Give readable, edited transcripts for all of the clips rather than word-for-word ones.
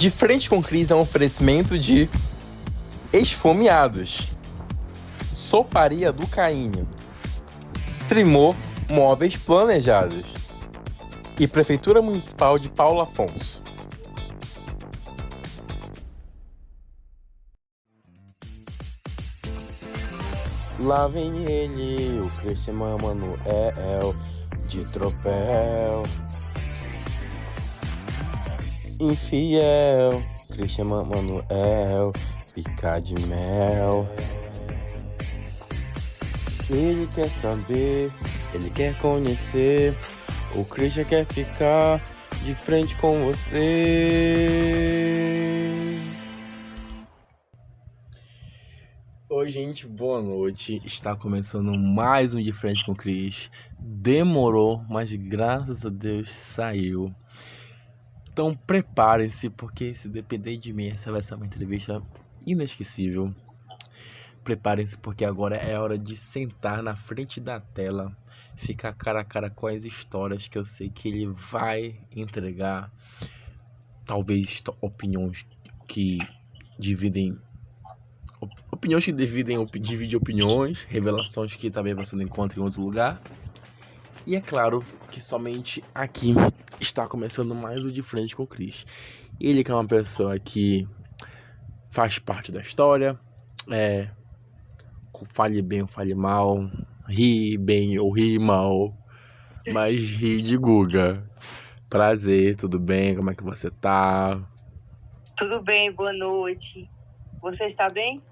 De Frente com Cris é um oferecimento de Esfomeados, Soparia do Caínho, Trimor Móveis Planejados e Prefeitura Municipal de Paulo Afonso. Lá vem ele, o Christian Manuel de tropel. Infiel, Christian Manuel, pica de mel. Ele quer saber, ele quer conhecer, o Christian quer ficar de frente com você. Oi, gente, boa noite. Está começando mais um De Frente com o Cris. Demorou, mas graças a Deus saiu. Então preparem-se, porque se depender de mim, essa vai ser uma entrevista inesquecível. Preparem-se, porque agora é hora de sentar na frente da tela, ficar cara a cara com as histórias que eu sei que ele vai entregar. Talvez opiniões que dividem opiniões, revelações que talvez você não encontre em outro lugar. E é claro que somente aqui está começando mais o De Frente com o Cris. Ele que é uma pessoa que faz parte da história, fale bem ou fale mal, ri bem ou ri mal, mas ri de Guga. Prazer, tudo bem? Como é que você tá? Tudo bem, boa noite. Você está bem?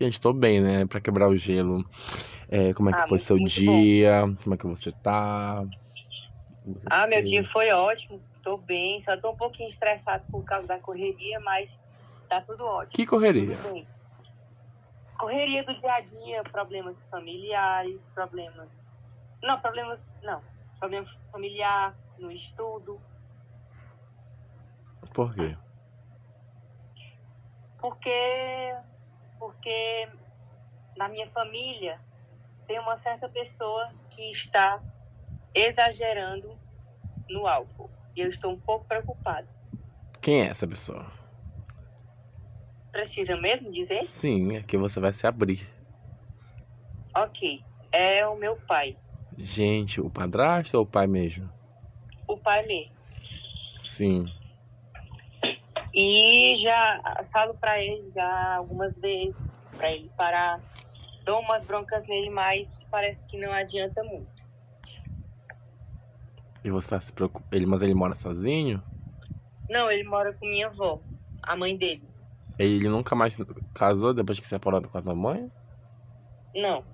Gente, tô bem, né? Pra quebrar o gelo. Como é que foi seu muito dia? Bom. Como é que você tá? Meu dia foi ótimo. Tô bem, só tô um pouquinho estressado por causa da correria, mas tá tudo ótimo. Que correria? Tudo bem. Correria do dia a dia, problemas familiares, problema familiar no estudo. Por quê? Porque na minha família tem uma certa pessoa que está exagerando no álcool. E eu estou um pouco preocupada. Quem é essa pessoa? Precisa mesmo dizer? Sim, é que você vai se abrir. Ok, é o meu pai. Gente, o padrasto ou o pai mesmo? O pai mesmo. Sim. E já falo pra ele já algumas vezes, pra ele parar. Dou umas broncas nele, mas parece que não adianta muito. E você tá se preocupando? Mas ele mora sozinho? Não, ele mora com minha avó, a mãe dele. Ele nunca mais casou depois que separou com a tua mãe? Não.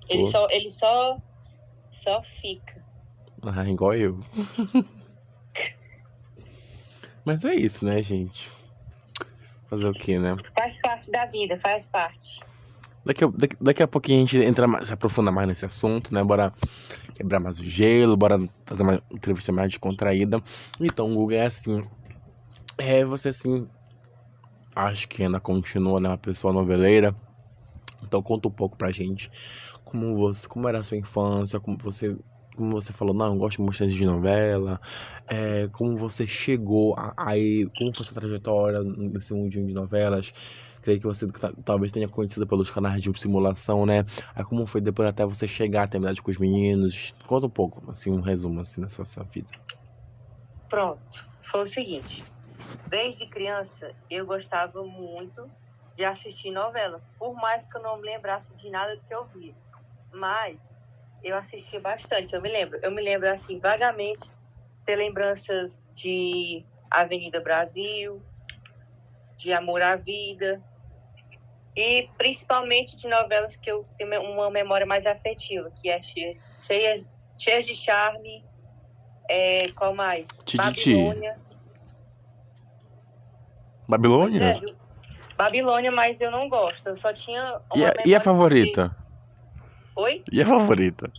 Ele só fica. Igual eu. Mas é isso, né, gente? Fazer o quê, né? Faz parte da vida, faz parte. Daqui a pouquinho a gente se aprofunda mais nesse assunto, né? Bora quebrar mais o gelo, bora fazer uma entrevista mais descontraída. Então, o Google é assim. Você assim, acho que ainda continua, né, uma pessoa noveleira. Então conta um pouco pra gente como era a sua infância, como você falou, não, eu gosto bastante de novela, como você chegou aí, como foi sua trajetória nesse mundinho de novelas. Creio que você talvez tenha conhecido pelos canais de simulação, né? Aí como foi depois até você chegar, ter amizade com os meninos. Conta um pouco, assim, um resumo assim da sua vida. Pronto, foi o seguinte. Desde criança, eu gostava muito de assistir novelas, por mais que eu não me lembrasse de nada do que eu via. Mas eu assistia bastante, eu me lembro assim, vagamente, ter lembranças de Avenida Brasil, de Amor à Vida, e principalmente de novelas que eu tenho uma memória mais afetiva, que é cheias de charme, qual mais? Babilônia? Babilônia, mas eu não gosto. Eu só tinha uma memória. E a favorita? Oi? E a favorita?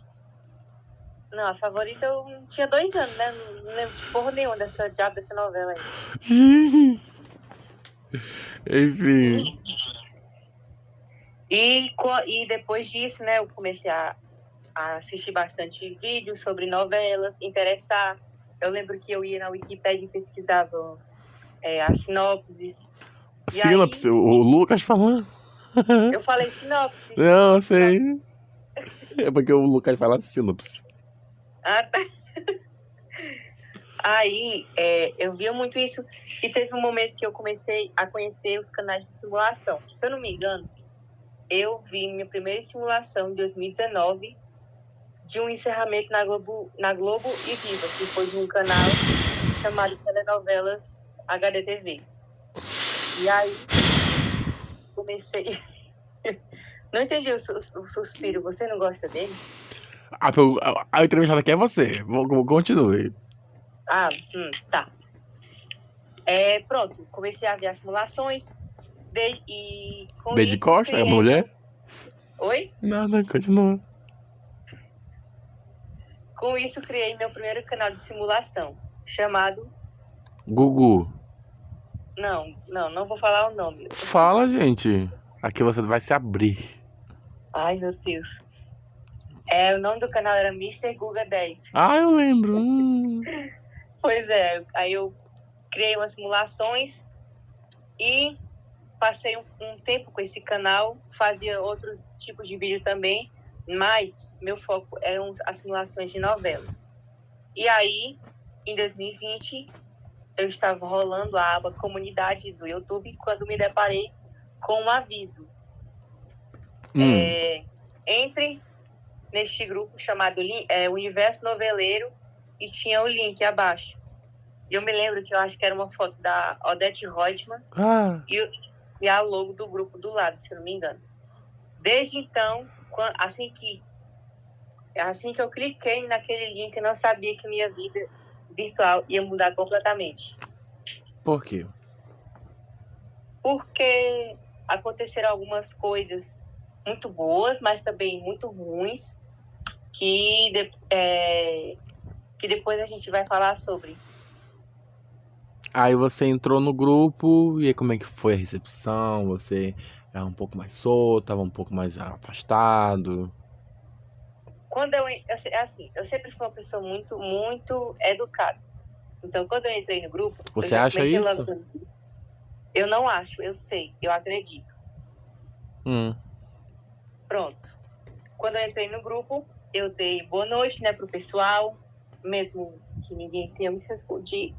Não, a favorita eu tinha 2 anos, né? Não lembro de porra nenhuma dessa novela aí. Enfim. E depois disso, né, eu comecei a assistir bastante vídeos sobre novelas, interessar. Eu lembro que eu ia na Wikipédia e pesquisava as sinopses. E Sinopse, aí, o Lucas falando. eu falei sinopse. Não, eu sei. É porque o Lucas fala sinopse. Ah, tá. Aí, eu via muito isso. E teve um momento que eu comecei a conhecer os canais de simulação. Se eu não me engano, eu vi minha primeira simulação em 2019 de um encerramento na Globo e Viva, que foi de um canal chamado Telenovelas HDTV. E aí, comecei... Não entendi o suspiro. Você não gosta dele? A entrevistada aqui é você. Continue. Ah, tá. Pronto, comecei a ver as simulações e com Desde isso Costa, é criei... mulher? Oi? Nada, continua. Com isso criei meu primeiro canal de simulação, chamado... Gugu. Não vou falar o nome. Fala, gente. Aqui você vai se abrir. Ai, meu Deus. O nome do canal era Mister Guga 10. Ah, eu lembro. Pois é, aí eu criei umas simulações e passei um tempo com esse canal, fazia outros tipos de vídeo também, mas meu foco eram as simulações de novelas. E aí, em 2020, eu estava rolando a aba comunidade do YouTube quando me deparei com um aviso. Entre neste grupo chamado Universo Noveleiro e tinha o link abaixo. E eu me lembro que eu acho que era uma foto da Odete Reutemann e a logo do grupo do lado, se eu não me engano. Desde então, assim que eu cliquei naquele link, eu não sabia que minha vida virtual ia mudar completamente. Por quê? Porque aconteceram algumas coisas muito boas, mas também muito ruins, que depois a gente vai falar sobre. Aí você entrou no grupo, e aí como é que foi a recepção? Você era um pouco mais solto, tava um pouco mais afastado? Quando eu sempre fui uma pessoa muito, muito educada. Então, quando eu entrei no grupo... Você acha isso? Eu não acho, eu sei, eu acredito. Pronto. Quando eu entrei no grupo, eu dei boa noite, né, pro pessoal, mesmo que ninguém tenha me respondido.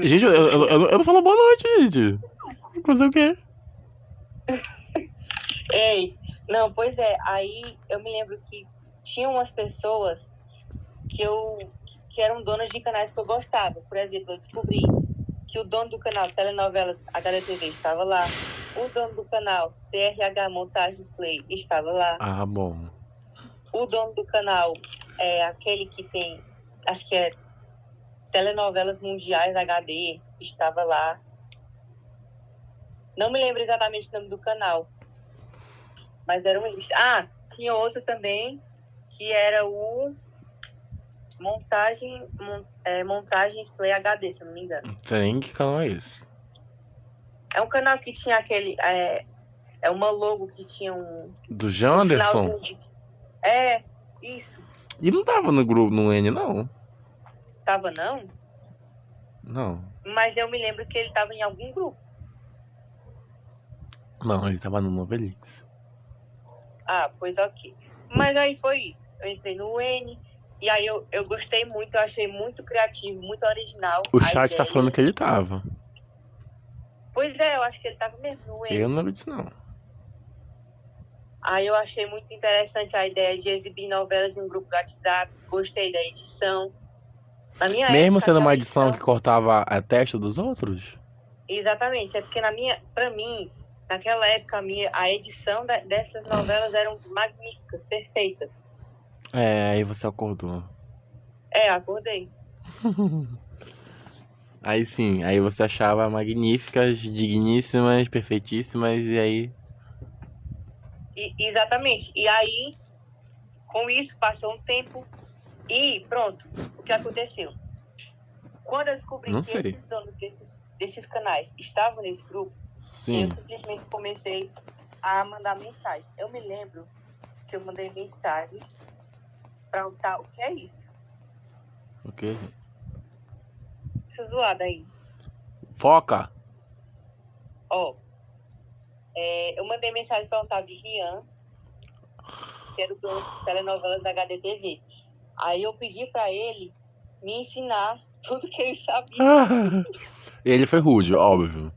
Gente, eu não falo boa noite, gente. Fazer o quê? Ei, não, pois é, aí eu me lembro que tinha umas pessoas que eram donas de canais que eu gostava. Por exemplo, eu descobri que o dono do canal Telenovelas HDTV estava lá, o dono do canal CRH Montagens Play estava lá. Ah, bom. O dono do canal aquele que tem, acho que é Telenovelas Mundiais HD, estava lá. Não me lembro exatamente o nome do canal, mas eram eles. Ah, tinha outro também, que era o Montagens Play HD, se eu não me engano. Tem, que canal é esse? É um canal que tinha aquele... uma logo que tinha um... Do Janderson? Isso. E não tava no grupo, no N, não? Tava, não? Não. Mas eu me lembro que ele tava em algum grupo. Não, ele tava no Novelix. Ah, pois ok. Mas aí foi isso. Eu entrei no N, e aí eu gostei muito, eu achei muito criativo, muito original. O chat tá falando que ele tava. Pois é, eu acho que ele tava mesmo no N. Eu não vi disso, não. Aí eu achei muito interessante a ideia de exibir novelas em um grupo do WhatsApp. Gostei da edição. Na minha Mesmo época, sendo uma aquela edição que cortava a testa dos outros? Exatamente, é porque pra mim, naquela época, a edição dessas novelas eram magníficas, perfeitas. Aí você acordou. Acordei. Aí sim, aí você achava magníficas, digníssimas, perfeitíssimas, e aí... Exatamente. E aí, com isso, passou um tempo e pronto. O que aconteceu? Quando eu descobri que esses donos desses canais estavam nesse grupo, eu simplesmente comecei a mandar mensagem. Eu me lembro que eu mandei mensagem para o tal... O que é isso? O quê? muito zoada aí. Foca. Ó, eu mandei mensagem para um tal de Rian, que era o dono das telenovelas da HDTV. Aí eu pedi para ele me ensinar tudo que ele sabia. Ele foi rude, óbvio.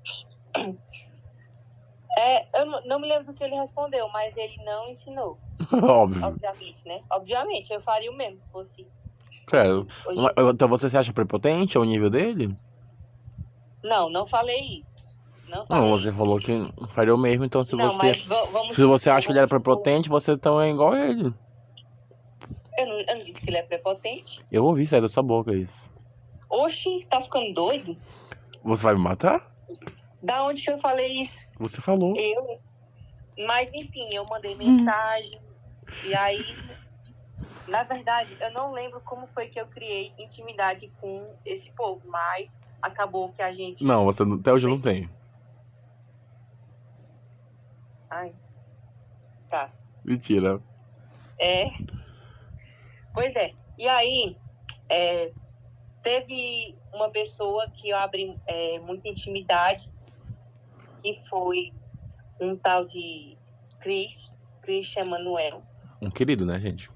Eu não me lembro do que ele respondeu, mas ele não ensinou. Óbvio. Obviamente, né? Obviamente, eu faria o mesmo se fosse. Credo. Hoje... Então você se acha prepotente ao nível dele? Não falei isso. Não, você falou que faria o mesmo, então se Não, você. mas vamos Se você acha que ele era supor- prepotente, você então é igual a ele. Eu não disse que ele é prepotente. Eu ouvi sair da sua boca isso. Oxi, tá ficando doido? Você vai me matar? Da onde que eu falei isso? Você falou. Mas enfim, eu mandei mensagem. E aí, na verdade, eu não lembro como foi que eu criei intimidade com esse povo, mas acabou que a gente... Não, você até hoje não tem. Ai, tá. Mentira. Pois é. E aí, teve uma pessoa que eu abri muita intimidade, que foi um tal de Christian Manuel. Um querido, né, gente?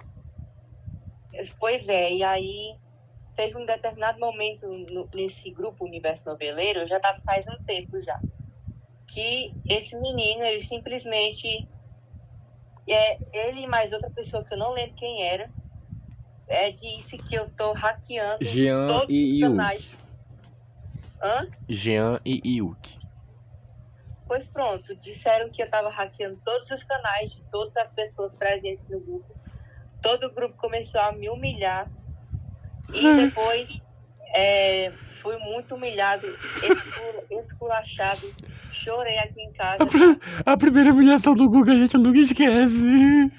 Pois é, e aí teve um determinado momento nesse grupo Universo Noveleiro, eu já estava faz um tempo já, que esse menino, ele simplesmente, ele e mais outra pessoa que eu não lembro quem era, disse que eu tô hackeando Jean todos e os canais. Hã? Jean e Yuki. Pois pronto, disseram que eu tava hackeando todos os canais de todas as pessoas presentes no grupo. Todo o grupo começou a me humilhar. E depois fui muito humilhado, esculachado. Chorei aqui em casa. A primeira humilhação do Guga a gente nunca esquece.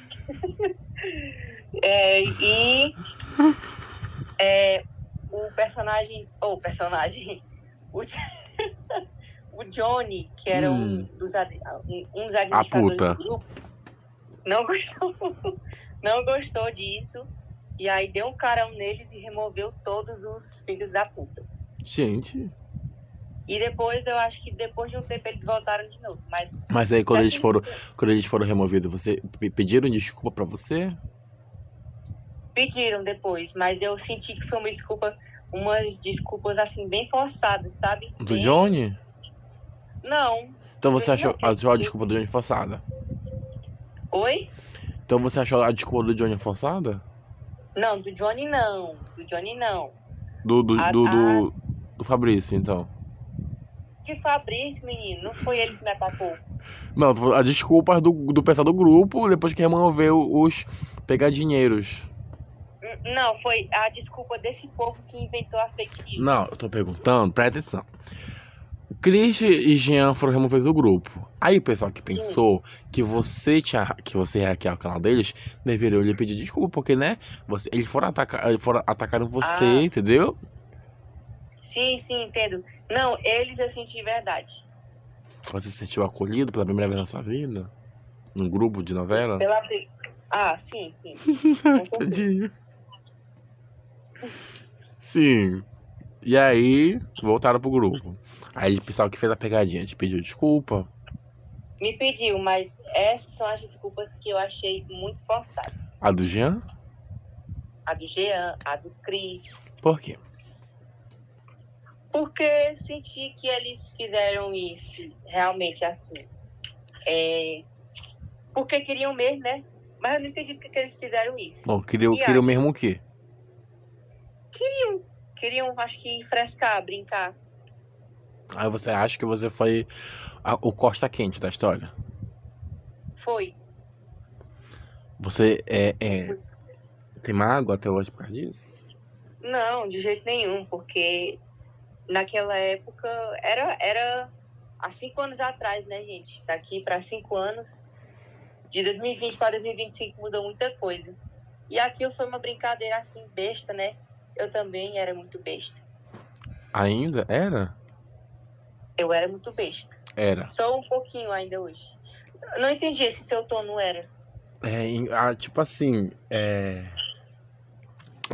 O personagem... O Johnny, que era um dos administradores do grupo, não gostou disso. E aí deu um carão neles e removeu todos os filhos da puta. Gente. E depois, eu acho que depois de um tempo eles voltaram de novo. Mas aí quando eles foram removidos, você pediram desculpa pra você? Pediram depois, mas eu senti que foi umas desculpas assim, bem forçadas, sabe? Do Johnny? Não. Então você achou a desculpa do Johnny forçada? Oi? Então você achou a desculpa do Johnny forçada? Não, do Johnny não. Do Fabrício, então. Que Fabrício, menino? Não foi ele que me atacou. Não, a desculpa do pessoal do grupo depois que removeu os pegadinheiros. Não, foi a desculpa desse povo que inventou a fake news. Não, eu tô perguntando, presta atenção. Chris e Jean foram removidos do grupo. Aí o pessoal que pensou que você ia hackear o canal deles, deveriam lhe pedir desculpa, porque, né? Eles foram atacaram você, entendeu? Sim, entendo. Não, eles eu senti verdade. Você se sentiu acolhido pela primeira vez na sua vida? Num grupo de novela? Sim. Tadinho. Sim. E aí, voltaram pro grupo. Aí o pessoal que fez a pegadinha te pediu desculpa? Me pediu, mas essas são as desculpas que eu achei muito forçadas. A do Jean? A do Jean, a do Chris. Por quê? Porque senti que eles fizeram isso realmente assim. Porque queriam mesmo, né? Mas eu não entendi porque que eles fizeram isso. Bom, queriam mesmo o quê? Queriam, acho que, frescar, brincar. Aí você acha que você foi o Costa Quente da história? Foi. Você tem mágoa até hoje por causa disso? Não, de jeito nenhum, porque naquela época era há 5 anos atrás, né, gente? Daqui para 5 anos, de 2020 para 2025 mudou muita coisa. E aquilo foi uma brincadeira assim, besta, né? Eu também era muito besta. Ainda? Era? Eu era muito besta. Era. Sou um pouquinho ainda hoje. Eu não entendi esse seu tom, não era? Tipo assim,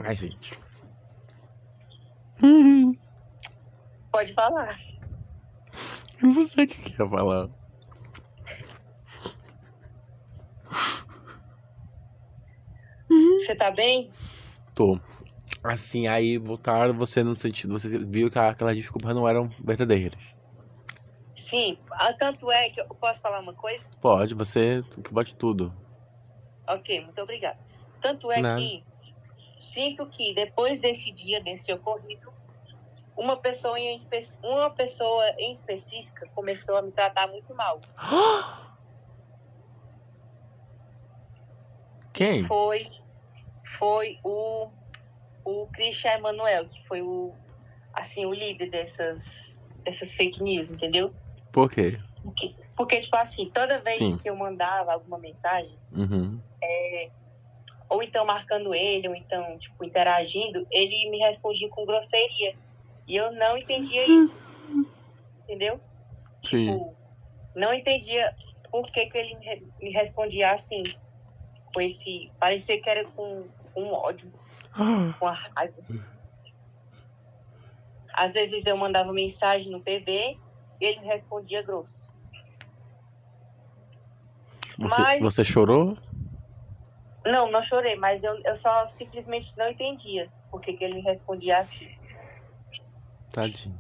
Ai, gente. Pode falar. Eu não sei o que ia falar. Você tá bem? Tô. Assim, aí voltaram você no sentido... Você viu que aquelas desculpas não eram verdadeiras. Sim. Tanto é que eu posso falar uma coisa? Pode, você que pode tudo. Ok, muito obrigada. Tanto é Nada. que sinto que depois desse dia, desse ocorrido, uma pessoa em específica começou a me tratar muito mal. Quem? Foi o Christian Emanuel, que foi o líder dessas fake news, entendeu? Por quê? Porque, tipo assim, toda vez Sim. que eu mandava alguma mensagem, Uhum. ou então marcando ele, ou então, tipo, interagindo, ele me respondia com grosseria. E eu não entendia isso, entendeu? Sim. Tipo, não entendia por que ele me respondia assim, com esse... Parecia que era com ódio, com a raiva. Às vezes eu mandava mensagem no PV e ele me respondia grosso. Você chorou? Não chorei, mas eu só simplesmente não entendia por que ele me respondia assim. Tadinho.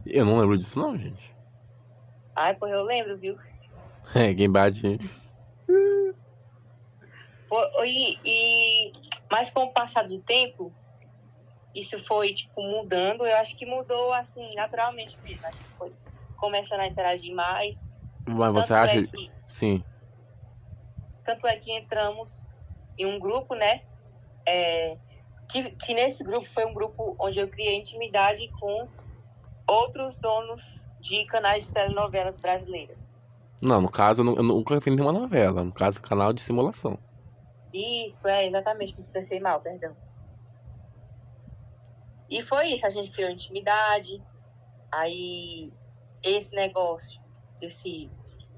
Eu não lembro disso não, gente. Ai, porra, eu lembro, viu? Quem bate... Mas com o passar do tempo, isso foi, tipo, mudando. Eu acho que mudou, assim, naturalmente mesmo. Acho que foi começando a interagir mais. Mas você acha... Sim. Tanto é que entramos em um grupo, né? Que nesse grupo foi um grupo onde eu criei intimidade com outros donos de canais de telenovelas brasileiras. Não, no caso, eu nunca vi nenhuma novela. No caso, canal de simulação. Isso, exatamente, me expressei mal, perdão. E foi isso, a gente criou intimidade. Aí, esse negócio,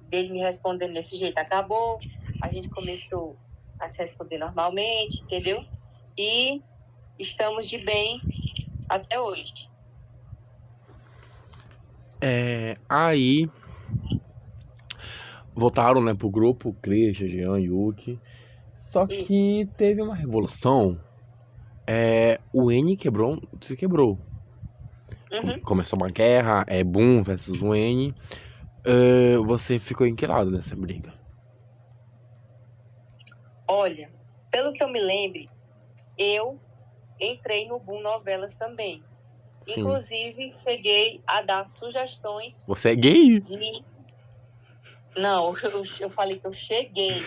dele me respondendo desse jeito acabou. A gente começou a se responder normalmente, entendeu? E estamos de bem até hoje. Aí voltaram, né, pro grupo, Christian, Jean, Yuki. Só que teve uma revolução. O N se quebrou. Uhum. Começou uma guerra, Boom versus o N. Você ficou em que lado nessa briga? Olha, pelo que eu me lembre, eu entrei no Boom Novelas também. Sim. Inclusive, cheguei a dar sugestões... Você é gay? Não, eu falei que eu cheguei.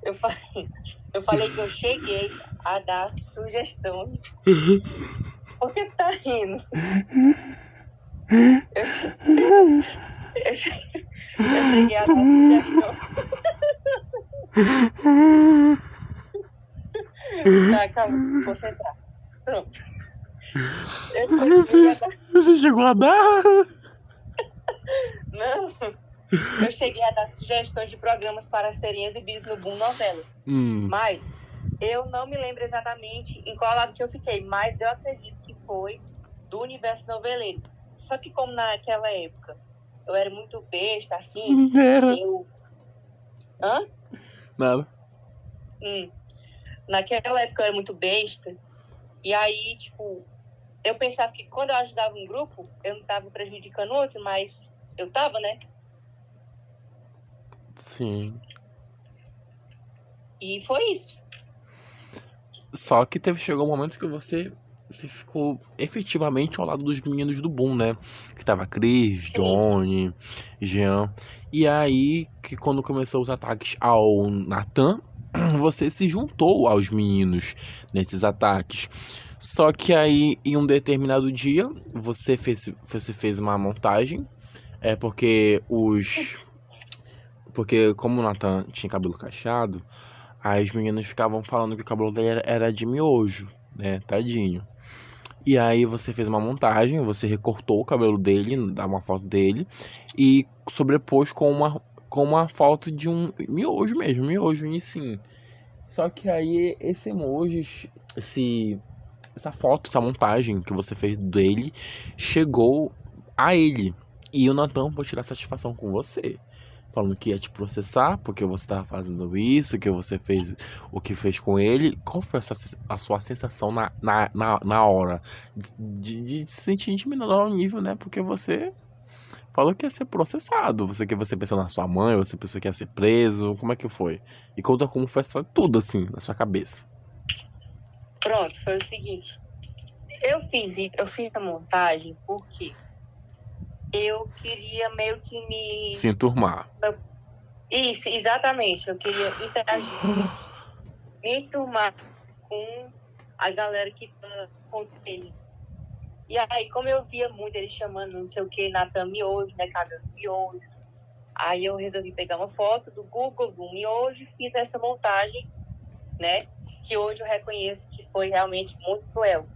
Eu falei que eu cheguei a dar sugestões. Por que tá rindo? Eu cheguei a dar sugestões. Tá, calma, vou concentrar. Pronto. Você chegou a dar? Não. Eu cheguei a dar sugestões de programas para serem exibidos no Boom Novelas. Mas eu não me lembro exatamente em qual lado que eu fiquei, mas eu acredito que foi do universo noveleiro. Só que como naquela época eu era muito besta, assim, Hã? Nada. Naquela época eu era muito besta, e aí, tipo, eu pensava que quando eu ajudava um grupo, eu não tava prejudicando outro, mas eu tava, né? Sim. E foi isso. Só que chegou um momento que você ficou efetivamente ao lado dos meninos do Boom, né? Que tava Cris, Johnny, Jean. E aí, que quando começou os ataques ao Nathan, você se juntou aos meninos nesses ataques. Só que aí, em um determinado dia, você fez uma montagem. Porque como o Nathan tinha cabelo cacheado, as meninas ficavam falando que o cabelo dele era de miojo, né? Tadinho. E aí você fez uma montagem, você recortou o cabelo dele, dá uma foto dele, e sobrepôs com uma foto de um miojo mesmo, miojo e sim. Só que aí esse emoji, essa foto, essa montagem que você fez dele chegou a ele. E o Natan foi tirar satisfação com você. Falando que ia te processar porque você tava fazendo isso, que você fez o que fez com ele. Qual foi a sua sensação na hora? De se sentir intimidado ao nível, né? Porque você falou que ia ser processado. Você pensou na sua mãe, você pensou que ia ser preso. Como é que foi? E conta como foi só tudo assim, na sua cabeça. Pronto, foi o seguinte. Eu fiz a montagem porque eu queria meio que Se enturmar. Isso, exatamente. Eu queria interagir, me enturmar com a galera que tá contra ele. E aí, como eu via muito ele chamando não sei o que, Natan Miojo, né, cagando miojo. Aí eu resolvi pegar uma foto do Google do miojo e fiz essa montagem, né? Que hoje eu reconheço que foi realmente muito cruel.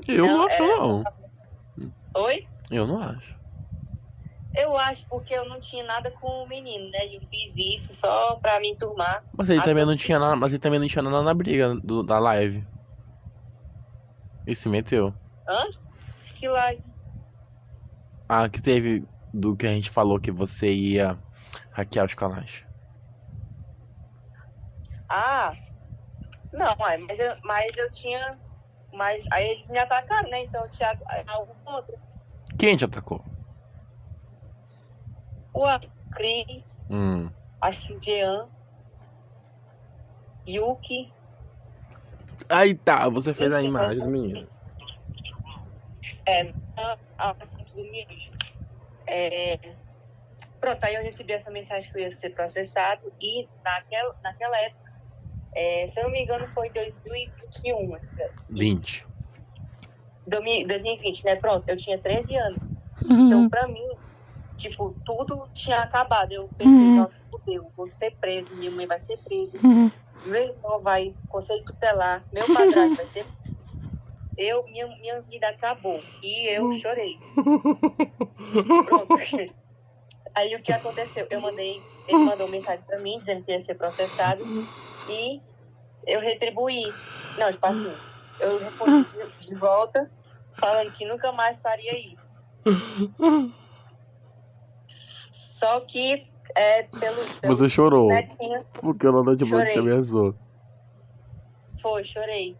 Eu não acho, não. Oi? Eu não acho. Eu acho porque eu não tinha nada com o menino, né? Eu fiz isso só pra me enturmar. Mas ele também não tinha nada, na briga da live. E se meteu. Hã? Que live? Ah, que teve do que a gente falou que você ia hackear os canais. Ah, não, mas eu tinha. Mas aí eles me atacaram, né? Então eu tinha algo contra. Quem te atacou? O Cris, acho que o Jean, Yuki. Aí tá, você fez a imagem do menino. Assim, do miojo. Pronto, aí eu recebi essa mensagem que eu ia ser processado e naquela época, se eu não me engano, foi 2021. 20. 2020, né? Pronto, eu tinha 13 anos. Então, pra mim, tipo, tudo tinha acabado. Eu pensei, nossa, fudeu, vou ser preso, minha mãe vai ser presa, meu irmão vai, conselho tutelar, meu padrasto vai ser. Minha vida acabou. E eu chorei. Pronto. Aí o que aconteceu? Ele mandou mensagem pra mim dizendo que ia ser processado e eu retribuí. Não, tipo assim, eu respondi de volta falando que nunca mais faria isso. Só que pelo você chorou netinho, porque o Natan te ameaçou. Foi, chorei.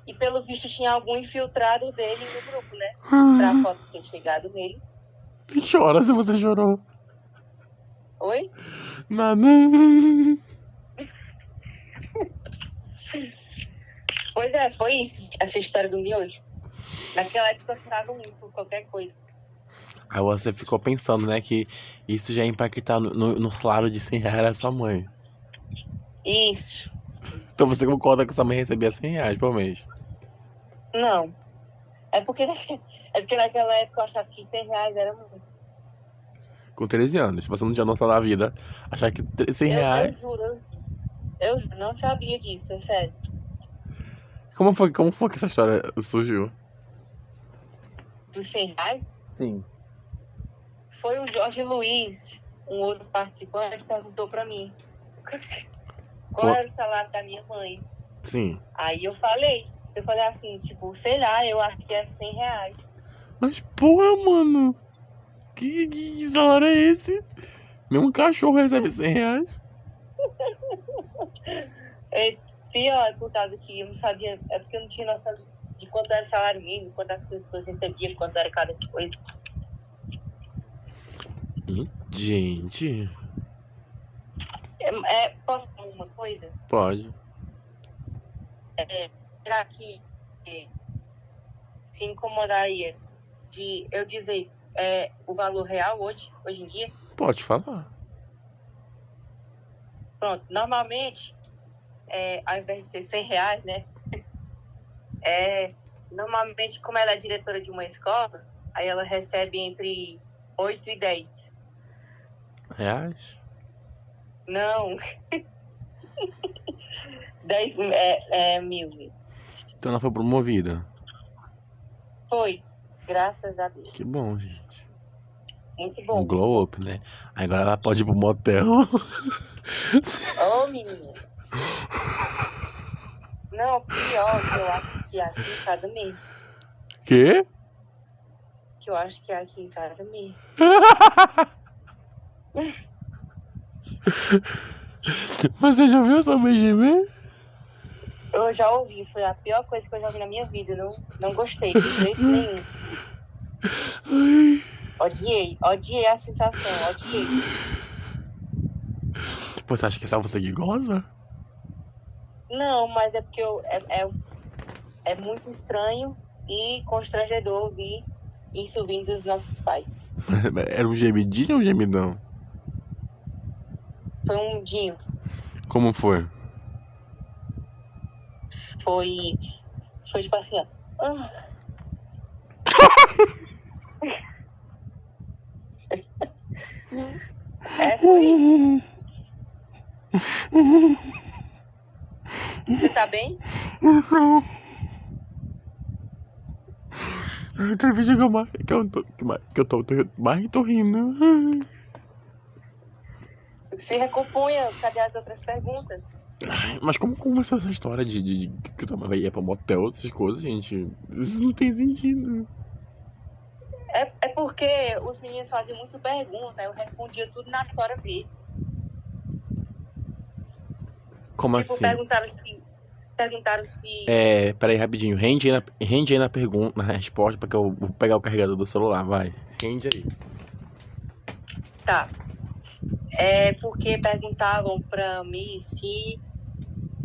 E pelo visto tinha algum infiltrado dele no grupo, né? Pra foto ter chegado nele. Chora se você chorou. Oi? Nada. Pois é, foi isso. Essa história do miojo. Naquela época eu chorava muito por qualquer coisa. Aí você ficou pensando, né, que isso já ia impactar no salário de 100 reais da sua mãe. Isso. Então você concorda que sua mãe recebia 100 reais por mês? Não. É porque naquela época eu achava que 100 reais era muito. Com 13 anos, você não tinha noção da vida. Achar que 100 reais... Eu juro, não sabia disso, é sério. Como foi que essa história surgiu? Dos 100 reais? Sim. Foi o Jorge Luiz, um outro participante, perguntou pra mim qual era o salário da minha mãe. Sim. Aí eu falei assim, tipo, sei lá, eu acho que é 100 reais. Mas porra, mano, que salário é esse? Nenhum cachorro recebe 100 reais. É pior, por causa que eu não sabia, é porque eu não tinha noção de quanto era o salário mínimo, quanto as pessoas recebiam, quanto era cada coisa. Gente. Posso falar uma coisa? Pode. Será que se incomodaria de eu dizer o valor real hoje em dia? Pode falar. Pronto, normalmente, ao invés de ser 100 reais, né? Normalmente, como ela é diretora de uma escola, aí ela recebe entre 8 e 10. Reais? Não. 10 mil. Então ela foi promovida. Foi, graças a Deus. Que bom, gente. Muito bom. Um glow up, né? Agora ela pode ir pro motel. Ô, menina. Não, pior, que eu acho que é aqui em casa mesmo. Quê? Que eu acho que é aqui em casa mesmo. Você já viu sua mãe gemer? Eu já ouvi, foi a pior coisa que eu já ouvi na minha vida. Não gostei de jeito nenhum. Odiei a sensação, odiei. Você acha que é só você que goza? Não, mas é porque é muito estranho e constrangedor ouvir isso vindo dos nossos pais. Era um gemidinho ou um gemidão? Foi um dinho. Como foi? Foi tipo assim, ó. Ah. Foi. Você tá bem? Não. A entrevista que eu tô rindo. Se recomponha, cadê as outras perguntas? Mas como começou essa história de que eu tava ia pra motel, essas coisas, gente? Isso não tem sentido. É porque os meninos faziam muito pergunta, eu respondia tudo na tora B. Como Tipo, assim? perguntaram se. Peraí, rapidinho. Rende aí na pergunta, na resposta, porque eu vou pegar o carregador do celular, vai. Rende aí. Tá. É porque perguntavam pra mim se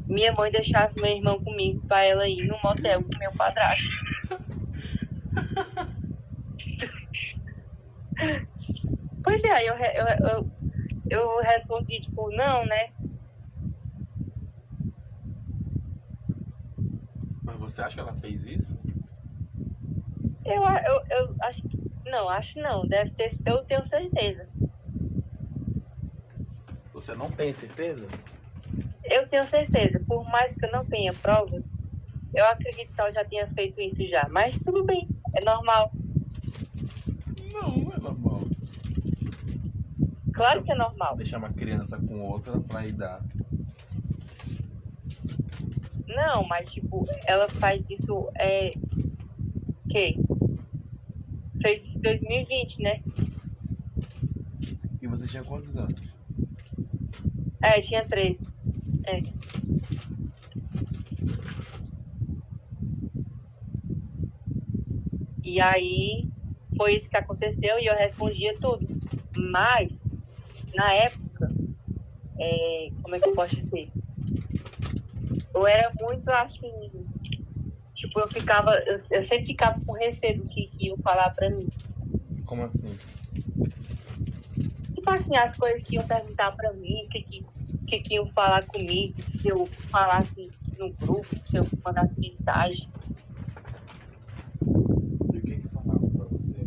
minha mãe deixava meu irmão comigo pra ela ir no motel com meu padrasto. Pois é, aí eu respondi, tipo, não, né? Mas você acha que ela fez isso? Eu acho que. Não, acho não. Deve ter. Eu tenho certeza. Você não tem certeza? Eu tenho certeza. Por mais que eu não tenha provas, eu acredito que ela já tenha feito isso já. Mas tudo bem, é normal. Não é normal. Claro que é normal. Deixar uma criança com outra pra ir dar. Não, mas tipo, ela faz isso que? Fez isso em 2020, né? E você tinha quantos anos? Tinha 13. E aí foi isso que aconteceu e eu respondia tudo. Mas, na época, como é que eu posso dizer? Eu era muito assim, tipo, eu sempre ficava com receio do que iam falar pra mim. Como assim? Tipo assim, as coisas que iam perguntar pra mim, o que iam falar comigo, se eu falasse no grupo, se eu mandasse mensagem. E o que falavam pra você?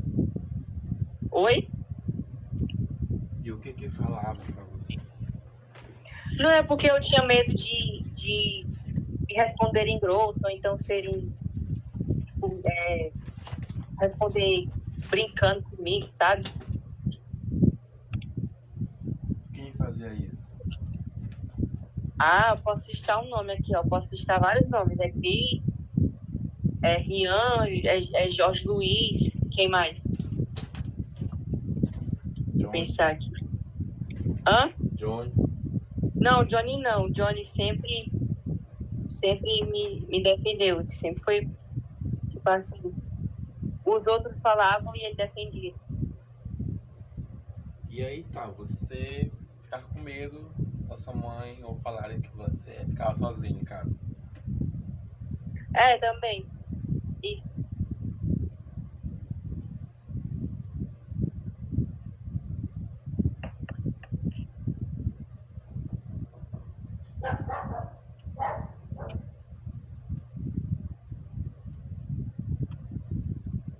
Oi? E o que falavam pra você? Não é porque eu tinha medo de me responderem grosso, ou então serem, tipo, responder brincando comigo, sabe? Quem fazia isso? Eu posso listar um nome aqui, ó. Posso listar vários nomes. É Cris, é Rian, é Jorge Luiz. Quem mais? Vou pensar aqui. Hã? Johnny. Não, Johnny não. Johnny sempre me defendeu. Sempre foi, tipo assim, os outros falavam e ele defendia. E aí tá, você ficava com medo da sua mãe ou falarem que você ficava sozinho em casa? Também. Isso.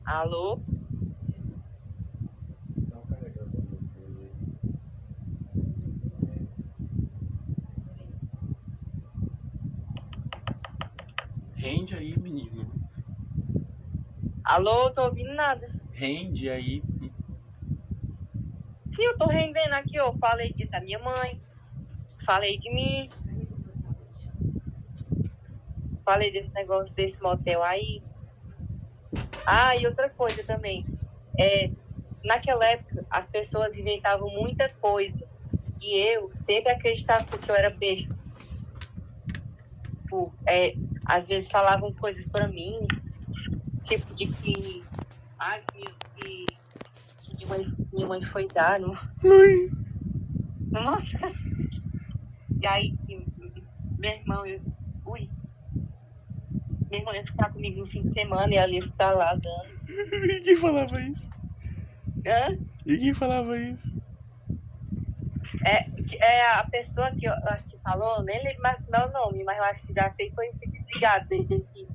Alô? Rende aí, menino. Alô, tô ouvindo nada. Rende aí. Sim, eu tô rendendo aqui, ó. Falei da minha mãe. Falei de mim. falei desse negócio desse motel aí. Ah, e outra coisa também. Naquela época, as pessoas inventavam muita coisa. E eu sempre acreditava que eu era besta. Tipo, às vezes falavam coisas pra mim, tipo de que... Ah, que minha mãe foi dar numa... E aí que meu irmão... Meu irmão ia ficar comigo no fim de semana e ela ia ficar lá dando. E quem falava isso? Hã? E quem falava isso? A pessoa que eu acho que falou, eu nem lembro mais o meu nome, mas eu acho que já sei que foi se desligado desse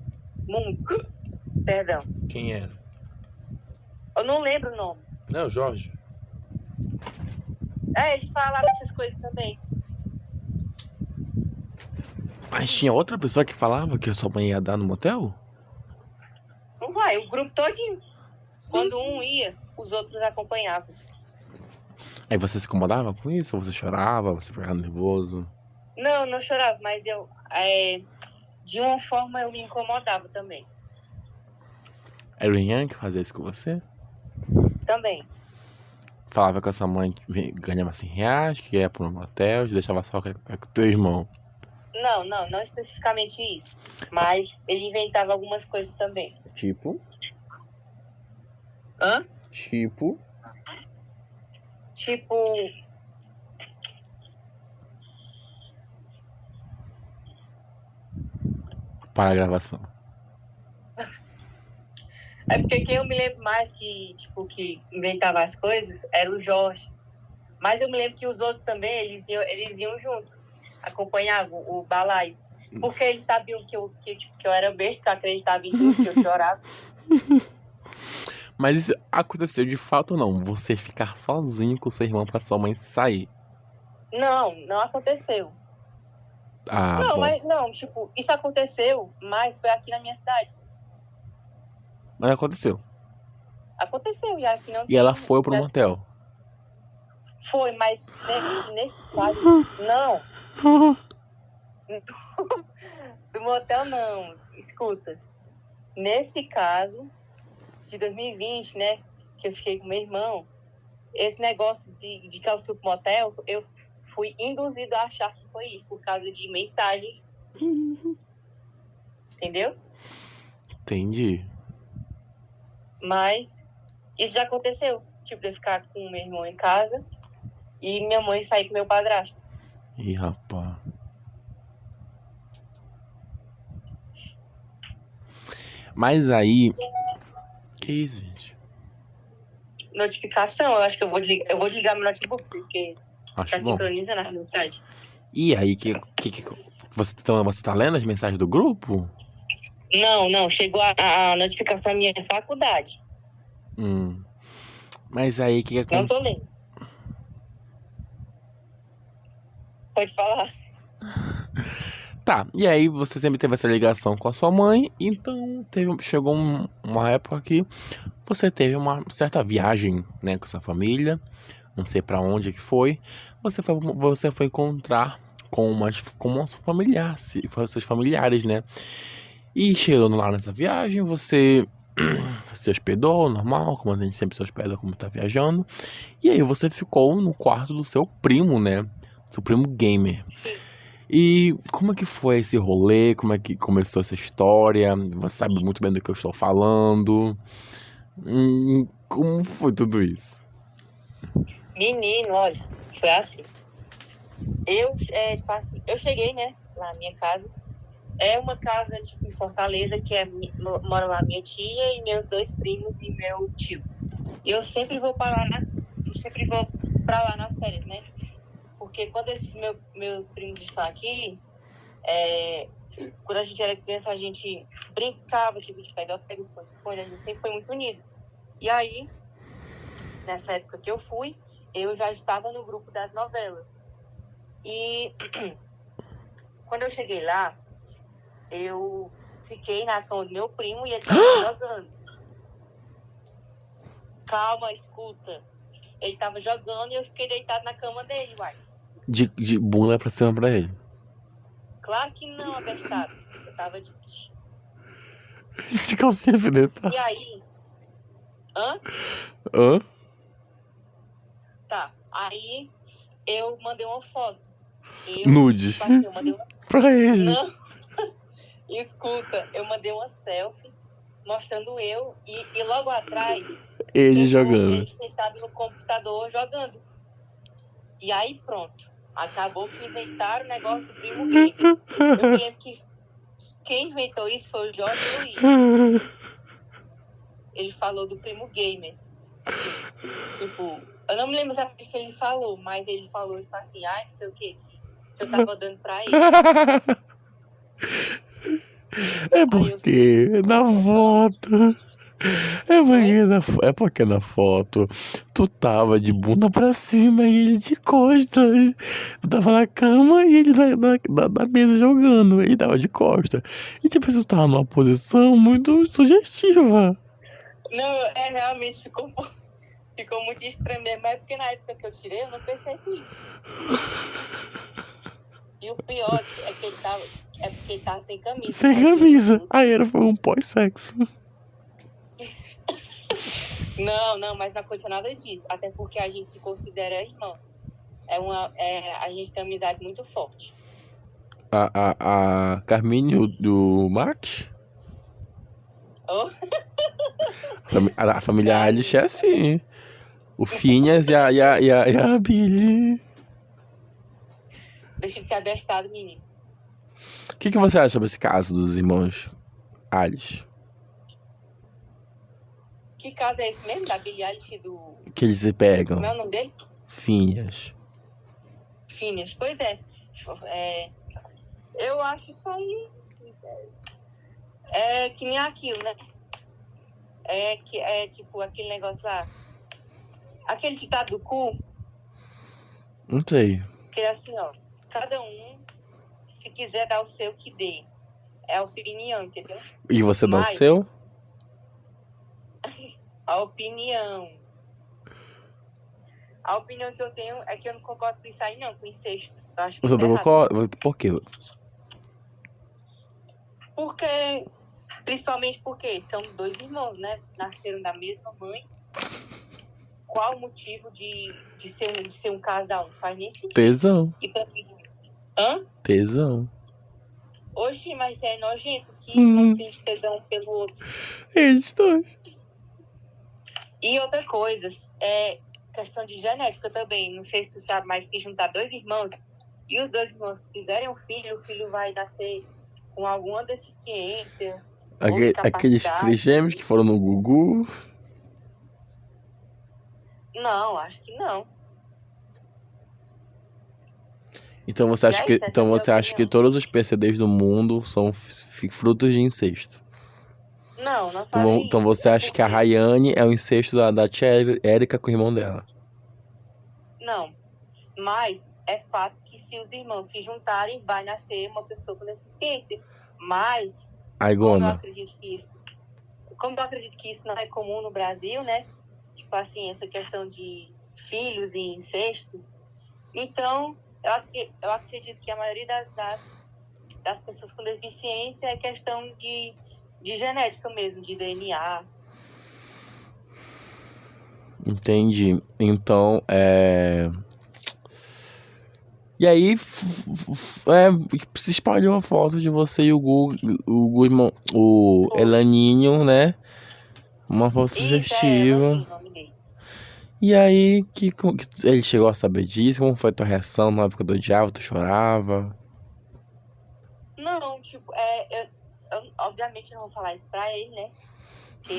mundo. Perdão. Quem era? Eu não lembro o nome. Não, Jorge. Ele falava essas coisas também. Mas tinha outra pessoa que falava que a sua mãe ia dar no motel? Não vai, o grupo todinho. Quando um ia, os outros acompanhavam. Aí você se incomodava com isso? Você chorava? Você ficava nervoso? Não chorava, mas eu... de uma forma eu me incomodava também. Era o Rian que fazia isso com você? Também. Falava que a sua mãe ganhava R$100, que ia para um motel, te deixava só com o teu irmão. Não especificamente isso. Mas ele inventava algumas coisas também. Tipo? Hã? Tipo? Tipo... Para a gravação. É porque quem eu me lembro mais que inventava as coisas era o Jorge. Mas eu me lembro que os outros também, eles iam junto. Acompanhavam o balaio. Porque eles sabiam que eu era besta, que eu acreditava em tudo, que eu chorava. Mas isso aconteceu de fato ou não? Você ficar sozinho com seu irmão pra sua mãe sair? Não aconteceu. Ah, Não, bom. mas não, isso aconteceu, mas foi aqui na minha cidade. Mas aconteceu. Aconteceu, já que não E ela tem- foi pro já- motel. Foi, mas nesse caso, não. Do motel, não. Escuta. Nesse caso, de 2020, né, que eu fiquei com meu irmão, esse negócio de que eu fui pro motel, eu fui induzido a achar que foi isso, por causa de mensagens. Entendeu? Entendi. Mas isso já aconteceu. Tipo, de eu ficar com meu irmão em casa e minha mãe sair com meu padrasto. Ih, rapaz. Mas aí... Que isso, gente? Notificação, eu acho que eu vou desligar meu notebook, porque Acho tá bom. sincronizando a mensagem. E aí, você tá lendo as mensagens do grupo? Não, chegou a notificação minha faculdade. Mas aí, o que Não acontece? tô lendo. Pode falar. Tá, e aí você sempre teve essa ligação com a sua mãe, então chegou uma época que você teve uma certa viagem, né, com sua família, não sei pra onde que foi, você foi encontrar com uma familiar, seus familiares, né, e chegando lá nessa viagem, você se hospedou, normal, como a gente sempre se hospeda como tá viajando, e aí você ficou no quarto do seu primo, né, seu primo gamer. E como é que foi esse rolê? Como é que começou essa história? Você sabe muito bem do que eu estou falando. Como foi tudo isso? Menino, olha, foi assim. Eu cheguei, né, lá na minha casa. É uma casa, tipo, em Fortaleza, que mora lá minha tia e meus 2 primos e meu tio. E eu sempre vou pra lá nas férias, né? Porque quando esses meus primos estão aqui, quando a gente era criança, a gente brincava, tipo, de pega-pega, esconde-esconde, a gente sempre foi muito unido. E aí, nessa época que eu fui, eu já estava no grupo das novelas. E quando eu cheguei lá, eu fiquei na cama do meu primo e ele estava jogando. Calma, escuta. Ele estava jogando e eu fiquei deitado na cama dele, uai. De bunda pra cima pra ele. Claro que não, abestado. tava de... De calcinha alfinetada. E aí... Hã? Hã? Tá. Aí eu mandei uma foto. Nude. Tipo assim, eu mandei uma... Pra ele. Não. Escuta, eu mandei uma selfie mostrando eu e logo atrás Ele jogando. ele sentado no computador jogando. E aí pronto. Acabou que inventaram o negócio do Primo Gamer. Eu me lembro que quem inventou isso foi o Jorge Luiz. Ele falou do Primo Gamer. Assim, tipo, eu não me lembro exatamente o que ele falou, mas ele falou tipo assim, ai, não sei o que eu tava dando pra ele. É porque na foto. É porque na foto tu tava de bunda pra cima e ele de costas. Tu tava na cama e ele na mesa jogando. Ele tava de costas. E tipo, tu tava numa posição muito sugestiva. Não, realmente ficou muito estranho mesmo. Mas porque na época que eu tirei, eu não percebi. E o pior é que porque ele tava sem camisa. Sem camisa. Aí foi um pós-sexo. Não, mas não aconteceu nada disso. Até porque a gente se considera irmãos. A gente tem uma amizade muito forte. A Carmine do Max? Oh. A família Alice é assim. O Phineas e a Billy. Deixa de ser abestado, menino. O que você acha sobre esse caso dos irmãos Alice? Que caso é esse mesmo? Da Billie Eilish e do... Que eles se pegam. Como é o nome dele? Phineas. Pois é. Eu acho isso aí... É que nem aquilo, né? É tipo aquele negócio lá. Aquele ditado do cu. Não sei. Que é assim, ó. Cada um, se quiser dar o seu, que dê. É a opinião, entendeu? E você dá o seu? A opinião. A opinião que eu tenho é que eu não concordo com isso aí, não, com incesto. Eu acho que Você não concorda? Por quê? Principalmente porque são dois irmãos, né? Nasceram da mesma mãe. Qual o motivo de ser um casal? Não faz nem sentido. Tesão. Hã? Tesão. Oxi, mas é nojento que não sente tesão um pelo outro. Eles dois. E outra coisa, questão de genética também. Não sei se tu sabe, mas se juntar dois irmãos e os dois irmãos fizerem um filho, o filho vai nascer com alguma deficiência. Aqueles trigêmeos que foram no Gugu. Não, acho que não. Então você acha que todos os PCDs do mundo são frutos de incesto? Não falei isso. Então você acha que a Rayane é o incesto da tia Érica com o irmão dela? Não, mas é fato que se os irmãos se juntarem, vai nascer uma pessoa com deficiência. Mas, como eu acredito que isso não é comum no Brasil, né? Tipo assim, essa questão de filhos e incesto. Então, eu acredito que a maioria das pessoas com deficiência é questão de genética mesmo, de DNA. Entendi. Então, E aí, se espalhou a foto de você e o Elaninho, né? Uma foto sugestiva. E aí, ele chegou a saber disso? Como foi a tua reação na época do odiava? Tu chorava? Não, tipo, eu obviamente não vou falar isso pra ele, né? Porque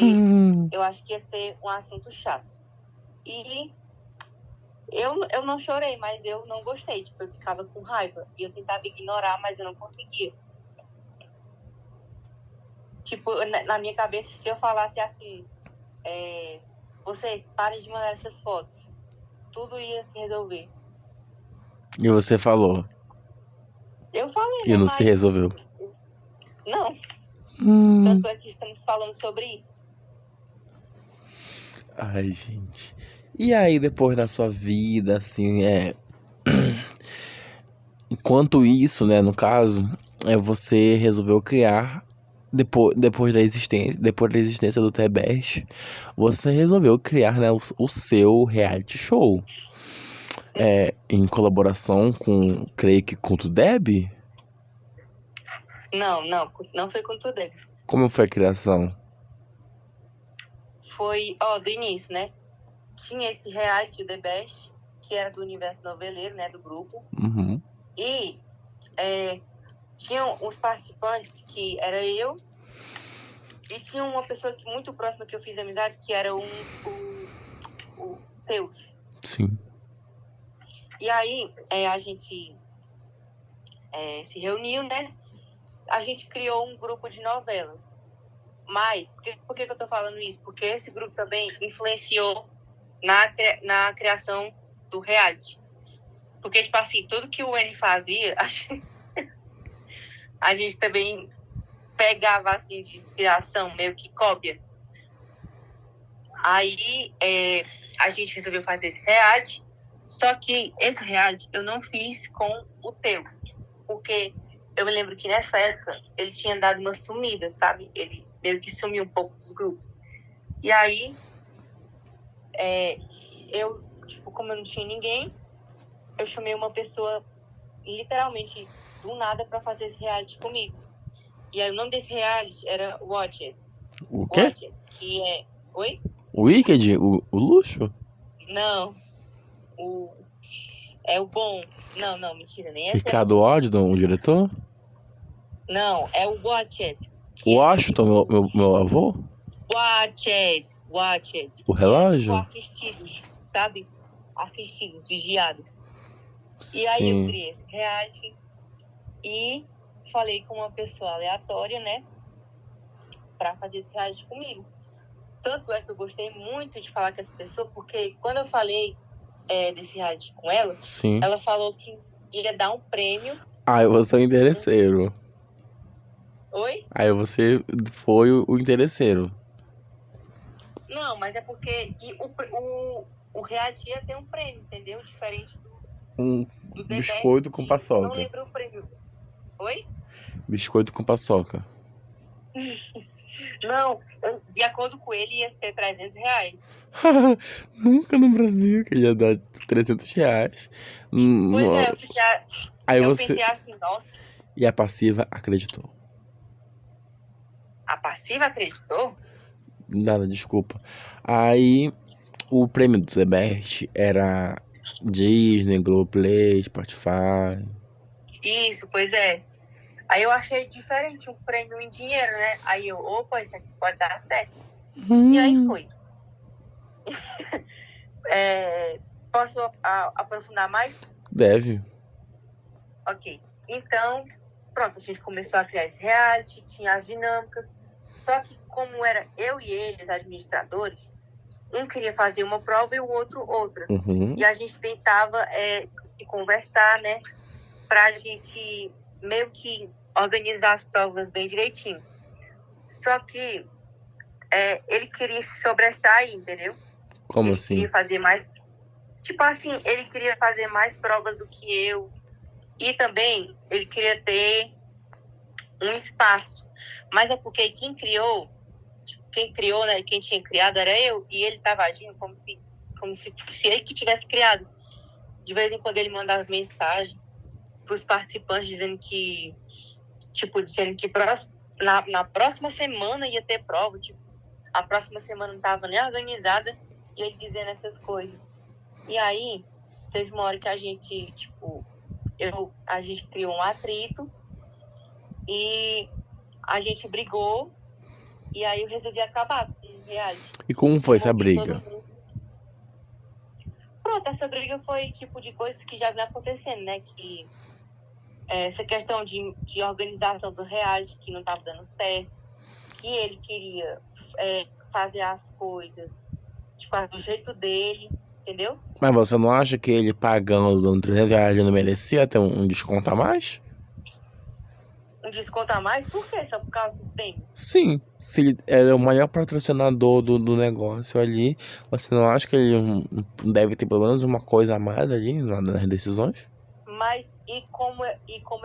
eu acho que ia ser um assunto chato. E eu não chorei, mas eu não gostei. Tipo, eu ficava com raiva. E eu tentava ignorar, mas eu não conseguia. Tipo, na minha cabeça, se eu falasse assim... vocês parem de mandar essas fotos. Tudo ia se resolver. E você falou? Eu falei, e não se resolveu? Não. Tanto é que estamos falando sobre isso. Ai, gente. E aí, depois da sua vida, assim, enquanto isso, né, no caso, você resolveu criar, depois da existência do The Best, você resolveu criar, né, o seu reality show. Em colaboração com, creio que com o Deb? Não foi com tudo. Como foi a criação? Foi, do início, né? Tinha esse reality, o The Best, que era do universo noveleiro, né, do grupo. Uhum. E tinham os participantes que era eu, e tinha uma pessoa muito próxima que eu fiz amizade, que era o Teus. Sim. E aí a gente se reuniu, né? A gente criou um grupo de novelas. Mas, por que eu tô falando isso? Porque esse grupo também influenciou na criação do reality. Porque, tipo assim, tudo que o N fazia, a gente também pegava, assim, de inspiração, meio que cópia. Aí, a gente resolveu fazer esse reality, só que esse reality eu não fiz com o Teus. Porque eu me lembro que nessa época ele tinha dado uma sumida, sabe? Ele meio que sumiu um pouco dos grupos. E aí, eu, tipo, como eu não tinha ninguém, eu chamei uma pessoa, literalmente, do nada, pra fazer esse reality comigo. E aí o nome desse reality era Watch It. O quê? Watch It, que é... Oi? O Wicked? O luxo? Não. É o bom. Não, mentira, nem esse Ricardo Ogden, o diretor? Não, é o Watch It. Washington, meu avô? Watch It. O relógio? Tipo, assistidos, sabe? Assistidos, vigiados. E aí eu criei esse reality e falei com uma pessoa aleatória, né? Pra fazer esse reality comigo. Tanto é que eu gostei muito de falar com essa pessoa, porque quando eu falei desse reality com ela, Sim. ela falou que ia dar um prêmio. Aí você é o interesseiro. Oi? Aí você foi o interesseiro. Não, mas é porque o reality ia ter um prêmio, entendeu? Diferente do The Biscoito Best, com Não paçoca. lembro o prêmio. Oi? Biscoito com paçoca. Não, de acordo com ele ia ser R$300. Nunca no Brasil que ia dar R$300. Pois é, Aí eu você... pensei assim, nossa. E a passiva acreditou. A passiva acreditou? Nada, desculpa. Aí o prêmio do The Best era Disney, Globoplay, Spotify. Isso, pois é. Aí eu achei diferente um prêmio em dinheiro, né? Aí eu, opa, isso aqui pode dar certo. E aí foi. Posso aprofundar mais? Deve. Ok. Então, pronto, a gente começou a criar esse reality, tinha as dinâmicas. Só que como era eu e eles, administradores, um queria fazer uma prova e o outro outra. Uhum. E a gente tentava se conversar, né? Pra gente meio que organizar as provas bem direitinho. Só que ele queria se sobressair, entendeu? Como ele assim? Queria fazer mais... Tipo assim, ele queria fazer mais provas do que eu. E também ele queria ter um espaço. Mas é porque quem criou, né? Quem tinha criado era eu. E ele estava agindo como se fosse ele que tivesse criado. De vez em quando ele mandava mensagem para os participantes dizendo que na próxima semana ia ter prova. Tipo, a próxima semana não estava nem organizada. E ele dizendo essas coisas. E aí, teve uma hora que a gente, a gente criou um atrito e a gente brigou e aí eu resolvi acabar com o reality. E como foi essa briga? Pronto, essa briga foi tipo de coisas que já vinha acontecendo, né? Que essa questão de organização do reality que não estava dando certo, que ele queria fazer as coisas tipo do jeito dele, entendeu? Mas você não acha que ele pagando, dando R$300, ele não merecia ter um desconto a mais? Um desconto a mais? Por quê? Só por causa do prêmio? Sim, se ele é o maior patrocinador do negócio ali, você não acha que ele deve ter pelo menos uma coisa a mais ali nas decisões? Mas e como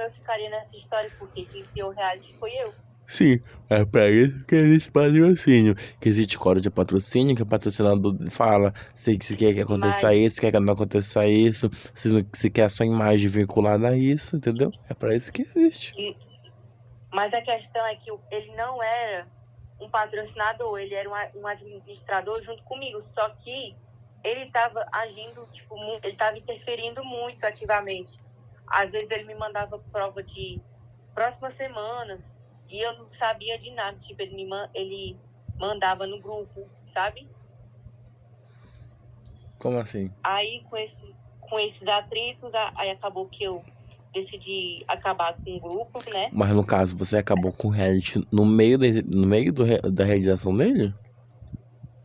eu ficaria nessa história? Porque quem criou o reality foi eu. Sim, é pra isso que existe patrocínio. Que existe código de patrocínio, que o patrocinador fala se quer que aconteça Mas, isso, quer que não aconteça isso, se quer a sua imagem vinculada a isso, entendeu? É pra isso que existe. mas a questão é que ele não era um patrocinador, ele era um administrador junto comigo. Só que ele estava agindo, tipo, ele estava interferindo muito ativamente. Às vezes ele me mandava prova de próximas semanas e eu não sabia de nada. Tipo, ele mandava no grupo, sabe? Como assim? Aí, com esses atritos, aí acabou que eu decidi acabar com o grupo, né? Mas no caso, você acabou com o reality no meio, da realização dele?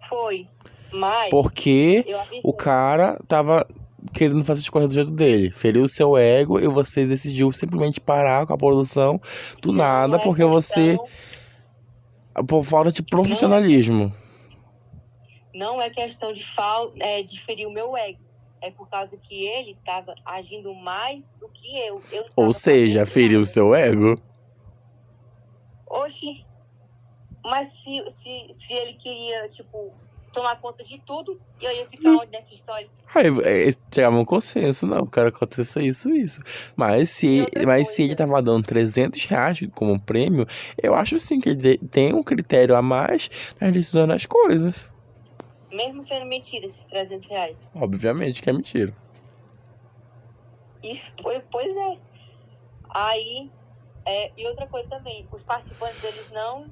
Foi. Mas Porque eu o avisei. cara tava querendo fazer as coisas do jeito dele. Feriu o seu ego e você decidiu simplesmente parar com a produção do Não nada é porque você, questão, por falta de não é, profissionalismo. não é questão de ferir o meu ego. É por causa que ele estava agindo mais do que eu. Eu não Ou estava seja, fazendo feriu o nada. seu ego. Oxi, mas se ele queria, tipo, tomar conta de tudo, eu ia ficar onde nessa história? Aí chegava um consenso, não, quero que aconteça isso. E outra Mas se ele coisa, tava dando R$ 300 como prêmio, eu acho sim que ele tem um critério a mais nas decisões das coisas. mesmo sendo mentira esses R$ 300. Obviamente que é mentira. E, pois é. Aí, e outra coisa também, os participantes deles não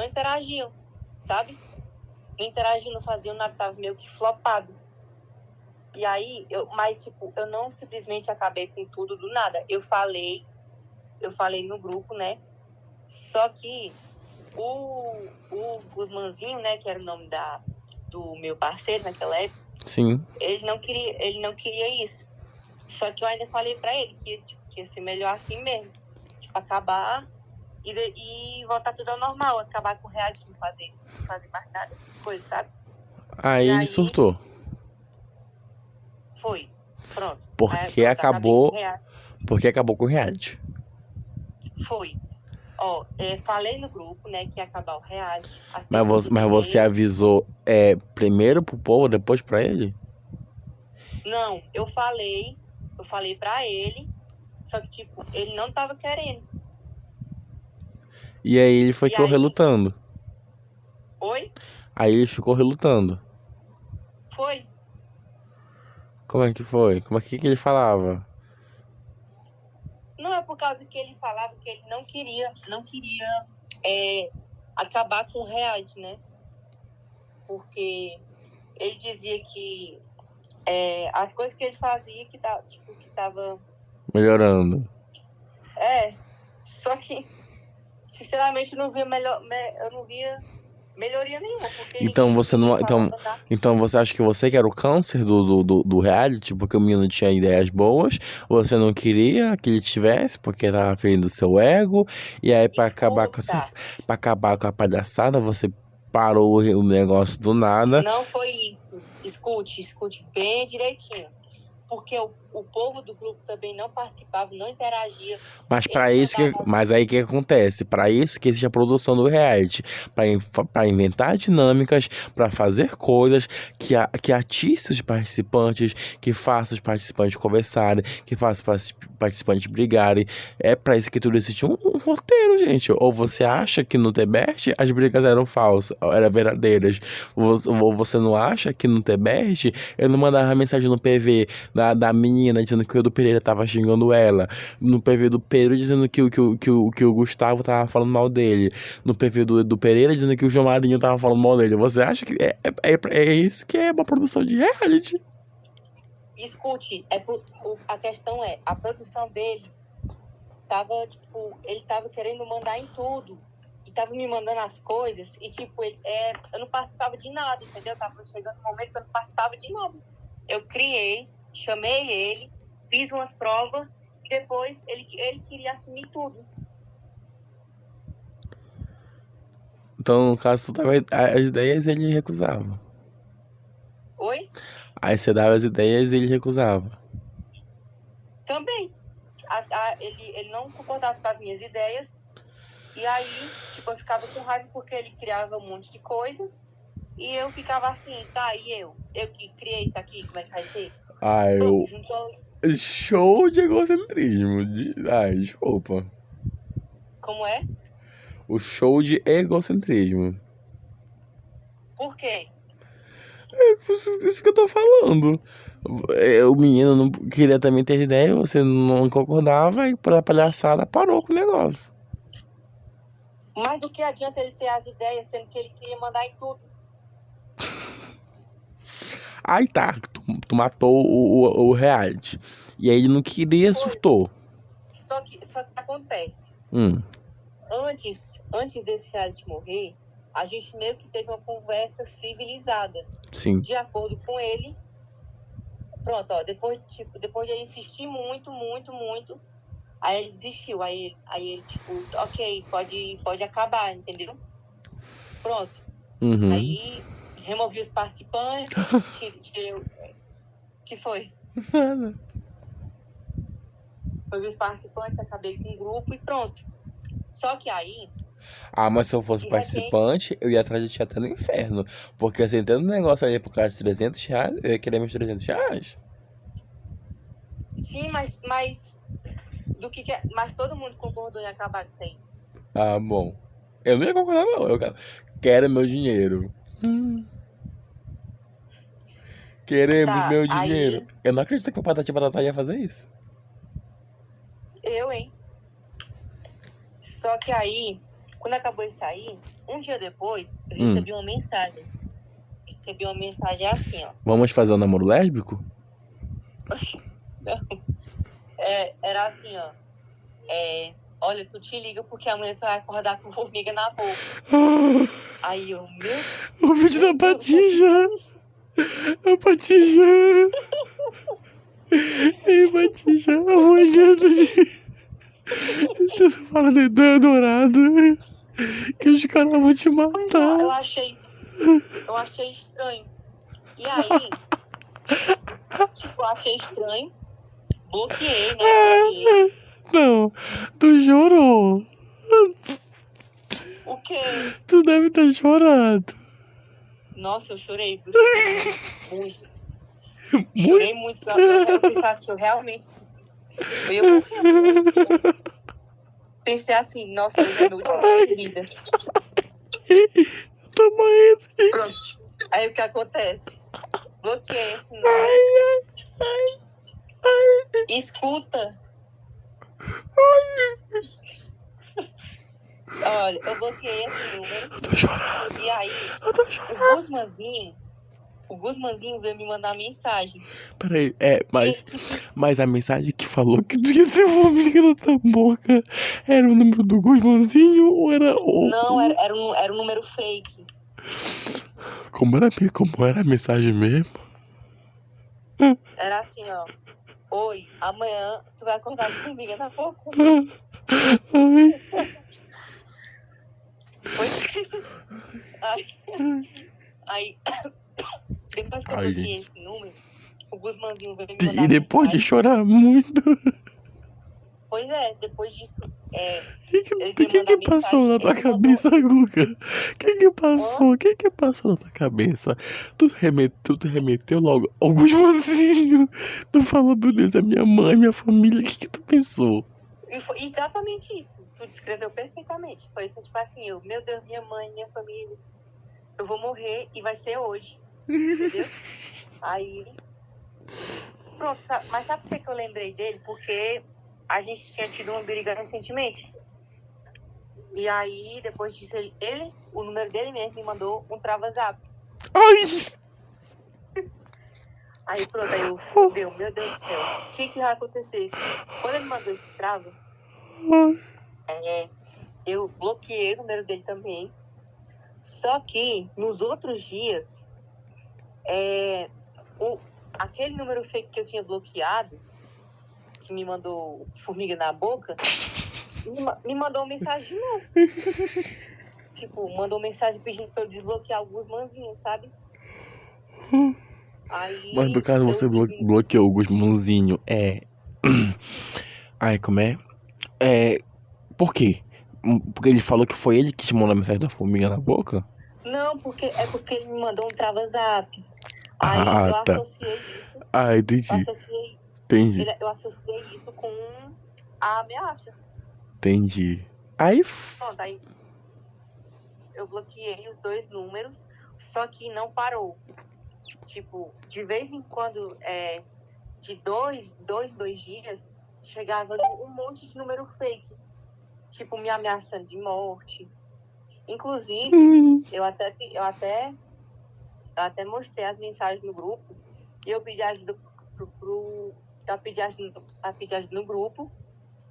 interagiam, sabe? Não interagiam, não faziam nada, tava meio que flopado. E aí, mas tipo, eu não simplesmente acabei com tudo do nada. Eu falei no grupo, né? Só que o Guzmanzinho, né, que era o nome do meu parceiro naquela época, Sim. ele não queria isso. Só que eu ainda falei pra ele que ia ser melhor assim mesmo. Tipo, acabar e voltar tudo ao normal. Acabar com o reality, não fazer mais nada, essas coisas, sabe? Aí E ele aí, surtou. foi. Pronto. Aí, Porque pronto, acabei com o acabou. reality. Porque acabou com o reality. Foi. Ó, falei no grupo, né, que ia acabar o reality. As Mas pessoas mas você entenderam. avisou primeiro pro povo, depois pra ele? Não, eu falei pra ele, só que, tipo, ele não tava querendo. E aí ele E ficou aí, relutando. oi? Aí ele ficou relutando. Foi. Como é que foi? Como é que ele falava? Não é por causa que ele falava que ele não queria acabar com o reality, né? Porque ele dizia que as coisas que ele fazia que tava. Melhorando. Só que, sinceramente, eu não via melhoria nenhuma, porque Então você ninguém não. falava nada. Então você acha que você que era o câncer do reality, porque o menino tinha ideias boas, você não queria que ele tivesse, porque tava ferindo o seu ego, e aí pra acabar com a palhaçada, você parou o negócio do nada. Não foi isso. Escute bem direitinho. Porque o povo do grupo também não participava, não interagia. Mas para isso mas aí o que acontece? Para isso que existe a produção do reality, para inventar dinâmicas, para fazer coisas que atice os participantes, que faça os participantes conversarem, que faça os participantes brigarem. É para isso que tudo existe um roteiro, gente. Ou você acha que no Tebert as brigas eram falsas, eram verdadeiras? Ou você não acha que no Tebert eu não mandava mensagem no PV da menina dizendo que o Edu Pereira tava xingando ela, no PV do Pedro dizendo que o Gustavo tava falando mal dele, no PV do Edu Pereira dizendo que o João Marinho tava falando mal dele? Você acha que é isso que é uma produção de reality? Escute, a questão a produção dele tava, tipo, ele tava querendo mandar em tudo. E tava me mandando as coisas. E, tipo, eu não participava de nada, entendeu? Tava chegando um momento que eu não participava de nada. Eu criei, chamei ele, fiz umas provas. E depois ele queria assumir tudo. Então, no caso, tu dava as ideias e ele recusava. Oi? Aí você dava as ideias e ele recusava. Também. ele não concordava com as minhas ideias. E aí, tipo, eu ficava com raiva porque ele criava um monte de coisa. E eu ficava assim, tá, e eu? Eu que criei isso aqui, como é que vai ser? Pronto, juntou. Show de egocentrismo. Ai, desculpa. Como é? O show de egocentrismo. Por quê? Isso que eu tô falando. O menino não queria também ter ideia, você não concordava e pela palhaçada parou com o negócio. Mas do que adianta ele ter as ideias, sendo que ele queria mandar em tudo? Aí tá, tu matou o reality. E aí ele não queria, surtou. Só que acontece. Hum. Antes desse reality morrer, a gente meio que teve uma conversa civilizada. Sim. De acordo com ele. Pronto, ó, depois de ele insistir muito, aí ele desistiu. Aí ele, tipo, ok, pode acabar, entendeu? Pronto. Uhum. Aí removi os participantes, que foi? Nada. Removi os participantes, acabei com o grupo e pronto. Só que aí... mas se eu fosse participante, eu ia atrás de ti até no inferno. Porque assim, tendo um negócio aí por causa de R$300, eu ia querer meus R$300. Sim, mas mas todo mundo concordou em acabar com isso aí. Bom. Eu não ia concordar, não. Eu quero meu dinheiro. Queremos meu dinheiro. Aí... Eu não acredito que o Patati Patatá ia fazer isso. Hein? Só que aí, quando acabou isso aí, um dia depois, eu recebi uma mensagem. Recebi uma mensagem assim, ó. Vamos fazer um namoro lésbico? Não. Era assim, ó. Olha, tu te liga porque amanhã tu vai acordar com formiga na boca. Aí eu, o vídeo da Patija. A Patija. Ei, Patija, amanhã tu fala do dourado. Que os caras vão te matar. Eu achei estranho. E aí, tipo, eu achei estranho. Bloqueei, né? Não, tu chorou. O quê? Tu deve ter chorado. Nossa, eu chorei. Muito. Chorei muito. Eu pensava que eu realmente... Pensei assim, nossa, hoje é meu último de vida. Tô morrendo, gente. Pronto. Aí o que acontece? Bloqueei esse número. Escuta. Olha, eu bloqueei esse número. Eu tô chorando. E aí, eu tô chorando. O Guzmanzinho veio me mandar mensagem. Peraí, mas a mensagem que falou que tu ia ter formiga na tua boca era o número do Guzmanzinho ou era o... Não, era um número fake. Como era a mensagem mesmo? Era assim, ó. Oi, amanhã tu vai acordar com formiga na boca. Aí, depois que eu bloqueei esse número, o Guzmanzinho veio me mandar E depois de chorar muito... Pois é, depois disso... O que passou na tua cabeça, Guga? O que passou? O que passou na tua cabeça? Tu remeteu logo ao Guzmanzinho. Tu falou, meu Deus, é minha mãe, minha família. O que tu pensou? Foi exatamente isso. Tu descreveu perfeitamente. Foi isso, tipo assim, meu Deus, minha mãe, minha família. Eu vou morrer e vai ser hoje. Entendeu? Aí... Pronto, mas sabe por que eu lembrei dele? Porque a gente tinha tido uma briga recentemente. E aí, depois disso, o número dele mesmo me mandou um trava-zap. Ai! Aí pronto, aí eu fudeu, meu Deus do céu. O que vai acontecer? Quando ele mandou esse trava, eu bloqueei o número dele também. Só que, nos outros dias, aquele número fake que eu tinha bloqueado, que me mandou formiga na boca, me mandou uma mensagem de novo. Tipo, mandou mensagem pedindo pra eu desbloquear o Guzmanzinho, sabe? Aí, mas no caso você bloqueou o Guzmanzinho, Ai, como é? É. Por quê? Porque ele falou que foi ele que te mandou a mensagem da formiga na boca? Não, porque ele me mandou um trava-zap. Aí Ah, eu tá. associei isso, Ah, eu entendi. associei, Entendi. eu associei isso com a ameaça. Entendi. Aí. Pronto, aí eu bloqueei os dois números, só que não parou. Tipo, de vez em quando, de dois dias, chegava um monte de número fake. Tipo, me ameaçando de morte. Inclusive, eu até mostrei as mensagens no grupo e eu pedi ajuda eu pedi ajuda no grupo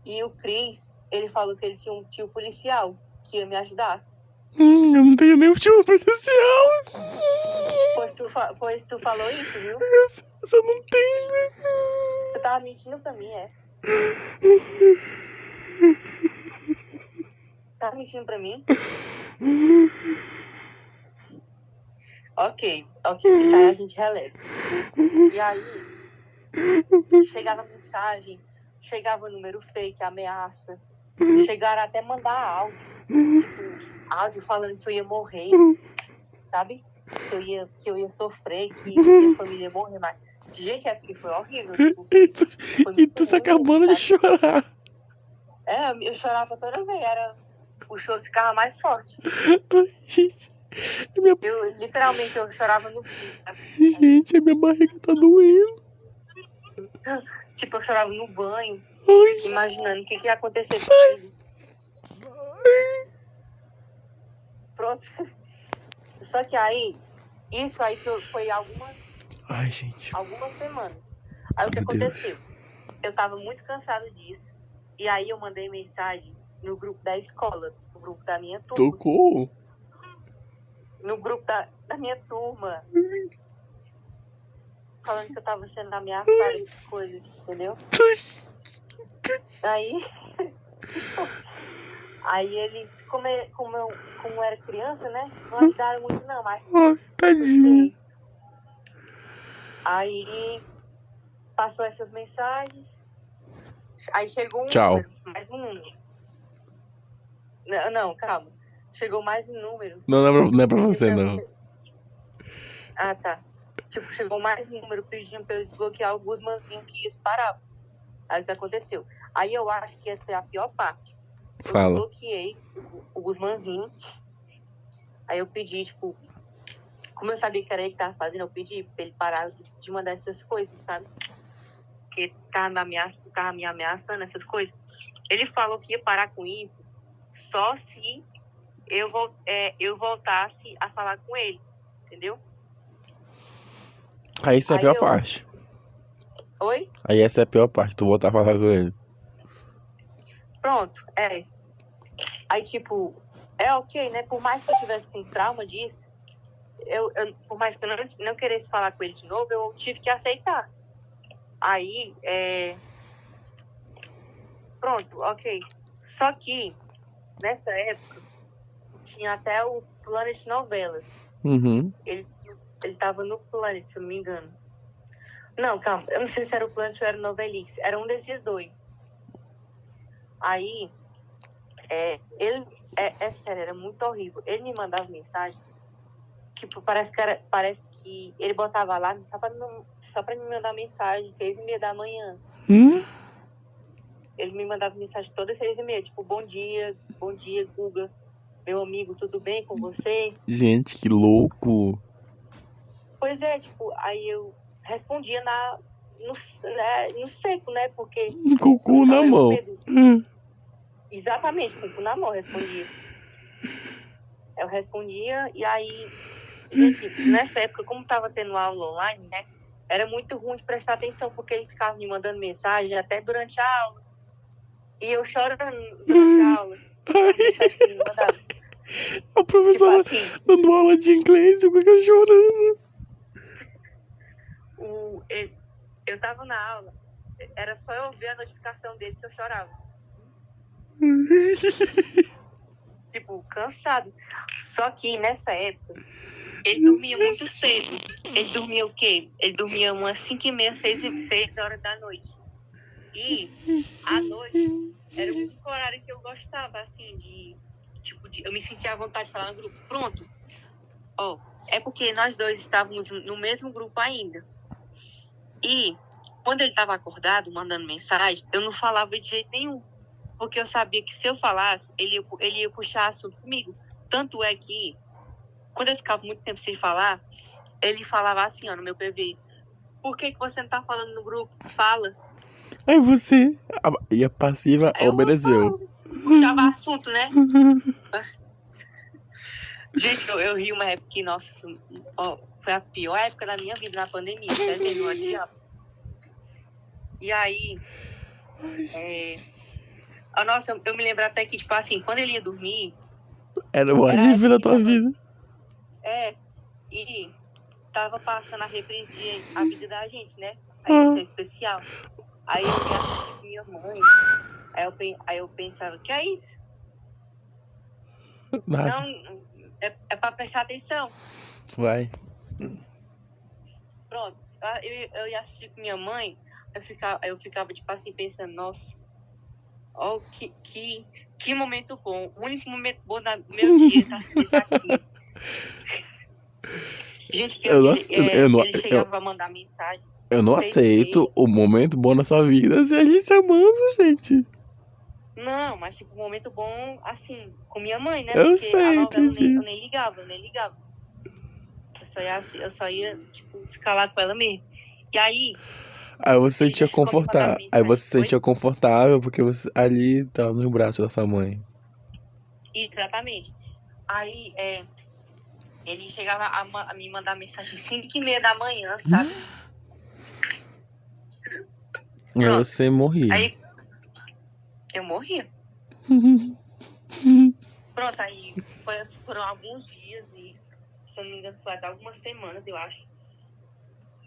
e o Cris, ele falou que ele tinha um tio policial que ia me ajudar. Eu não tenho nenhum tio policial. Pois tu falou isso, viu? Eu só não tenho. Tu tava mentindo pra mim, é? Tava mentindo pra mim? Ok, isso aí a gente releva. E aí, chegava mensagem, chegava número fake, ameaça. Chegaram até mandar áudio. Tipo, áudio falando que eu ia morrer, sabe? Que eu ia sofrer, que minha família ia morrer. Mas, gente, é porque foi horrível. Tipo, E tu tá acabando de chorar. Eu chorava toda vez. O choro ficava mais forte. Ai, gente. Literalmente, eu chorava no piso, sabe? Gente, a minha barriga tá doendo. Tipo, eu chorava no banho, Ai, imaginando o que ia acontecer comigo. Pronto. Só que aí, isso aí foi algumas semanas. Aí o que aconteceu? Eu tava muito cansado disso. E aí eu mandei mensagem no grupo da escola, no grupo da minha turma. Tocou? No grupo da minha turma. Falando que eu tava sendo ameaçada, essas coisas, entendeu? Aí eles, como eu era criança, né? Não ajudaram muito não, mas... Tadinho. Aí passou essas mensagens. Aí chegou Tchau. mais um número. Não, calma. Chegou mais um número. Não é pra você, não. Ah, tá. Tipo, chegou mais um número pedindo pra eu desbloquear o Guzmãozinho que ia parar. Aí o que aconteceu? Aí eu acho que essa foi a pior parte. Eu desbloqueei o Guzmãozinho. Aí eu pedi, tipo, como eu sabia que era ele que tava fazendo, eu pedi pra ele parar de mandar essas coisas, sabe? Porque tava me ameaçando essas coisas. Ele falou que ia parar com isso só se eu voltasse a falar com ele, entendeu? Aí essa é a pior parte. Oi? Aí essa é a pior parte, tu voltar a falar com ele. Pronto, Aí, tipo, ok, né? Por mais que eu tivesse com trauma disso, por mais que eu não queresse falar com ele de novo, eu tive que aceitar. Aí, pronto, ok. Só que, nessa época, tinha até o Planet Novelas. Uhum. Ele tava no Planet, se eu não me engano. Não, calma, eu não sei se era o Planet ou era o Novelix. Era um desses dois. Aí, ele... É sério, era muito horrível. Ele me mandava mensagem, tipo, parece que ele botava lá só pra me mandar mensagem 6h30 da manhã. Ele me mandava mensagem todas 6h30, tipo, bom dia, Guga, meu amigo, tudo bem com você? Gente, que louco. Pois é, tipo, aí eu respondia no seco, né, porque... Com o cu na mão. Exatamente, com o cu na mão, respondia. Eu respondia, e aí, gente, nessa época, como tava tendo aula online, né, era muito ruim de prestar atenção, porque ele ficava me mandando mensagem até durante a aula. E eu chorando durante a aula. A mensagem que ele me mandava. A professora tipo assim, dando aula de inglês e o Guga chorando. Eu tava na aula, era só eu ver a notificação dele que eu chorava. Tipo, cansado. Só que nessa época, ele dormia muito cedo. Ele dormia o quê? Ele dormia umas 5h30, 6 horas da noite. E à noite era o único horário que eu gostava, assim, eu me sentia à vontade de falar no grupo. Pronto. Ó, é porque nós dois estávamos no mesmo grupo ainda. E quando ele estava acordado, mandando mensagem, eu não falava de jeito nenhum. Porque eu sabia que se eu falasse, ele ia puxar assunto comigo. Tanto é que, quando eu ficava muito tempo sem falar, ele falava assim, ó, no meu PV. Por que você não tá falando no grupo? Fala. Aí você, e a passiva, Aí eu obedeceu. puxava assunto, né? Gente, eu ri uma época que, nossa, foi a pior época da minha vida na pandemia. Sério mesmo, eu odiava. E aí, nossa, eu me lembro até que, tipo assim, quando ele ia dormir... Era o alívio da tua vida. E tava passando a reprise de A Vida da Gente, né? Aí isso é especial. Aí eu ia assistir com minha mãe. Aí eu pensava, que é isso? Nada. Não, é pra prestar atenção. Vai. Pronto. Eu ia assistir com minha mãe, eu ficava tipo assim, pensando, nossa, ó, que momento bom. O único momento bom do meu dia tá esse aqui. Gente, ele chegava a mandar mensagem. Eu não aceito o momento bom na sua vida se a gente é manso, gente. Não, mas tipo, um momento bom, assim, com minha mãe, né? Eu Porque sei, a novela entendi. eu nem ligava. Eu só ia, tipo, ficar lá com ela mesmo. E aí... Aí você ele já sentia chegou a me mandar confortável. Aí mensagem. você se sentia confortável porque você ali tava no braço da sua mãe. Exatamente. Aí ele chegava a me mandar mensagem 5h30 da manhã, sabe? E aí você morria. Aí eu morria. Pronto, aí foram alguns dias, e se eu não me engano, foi até algumas semanas, eu acho.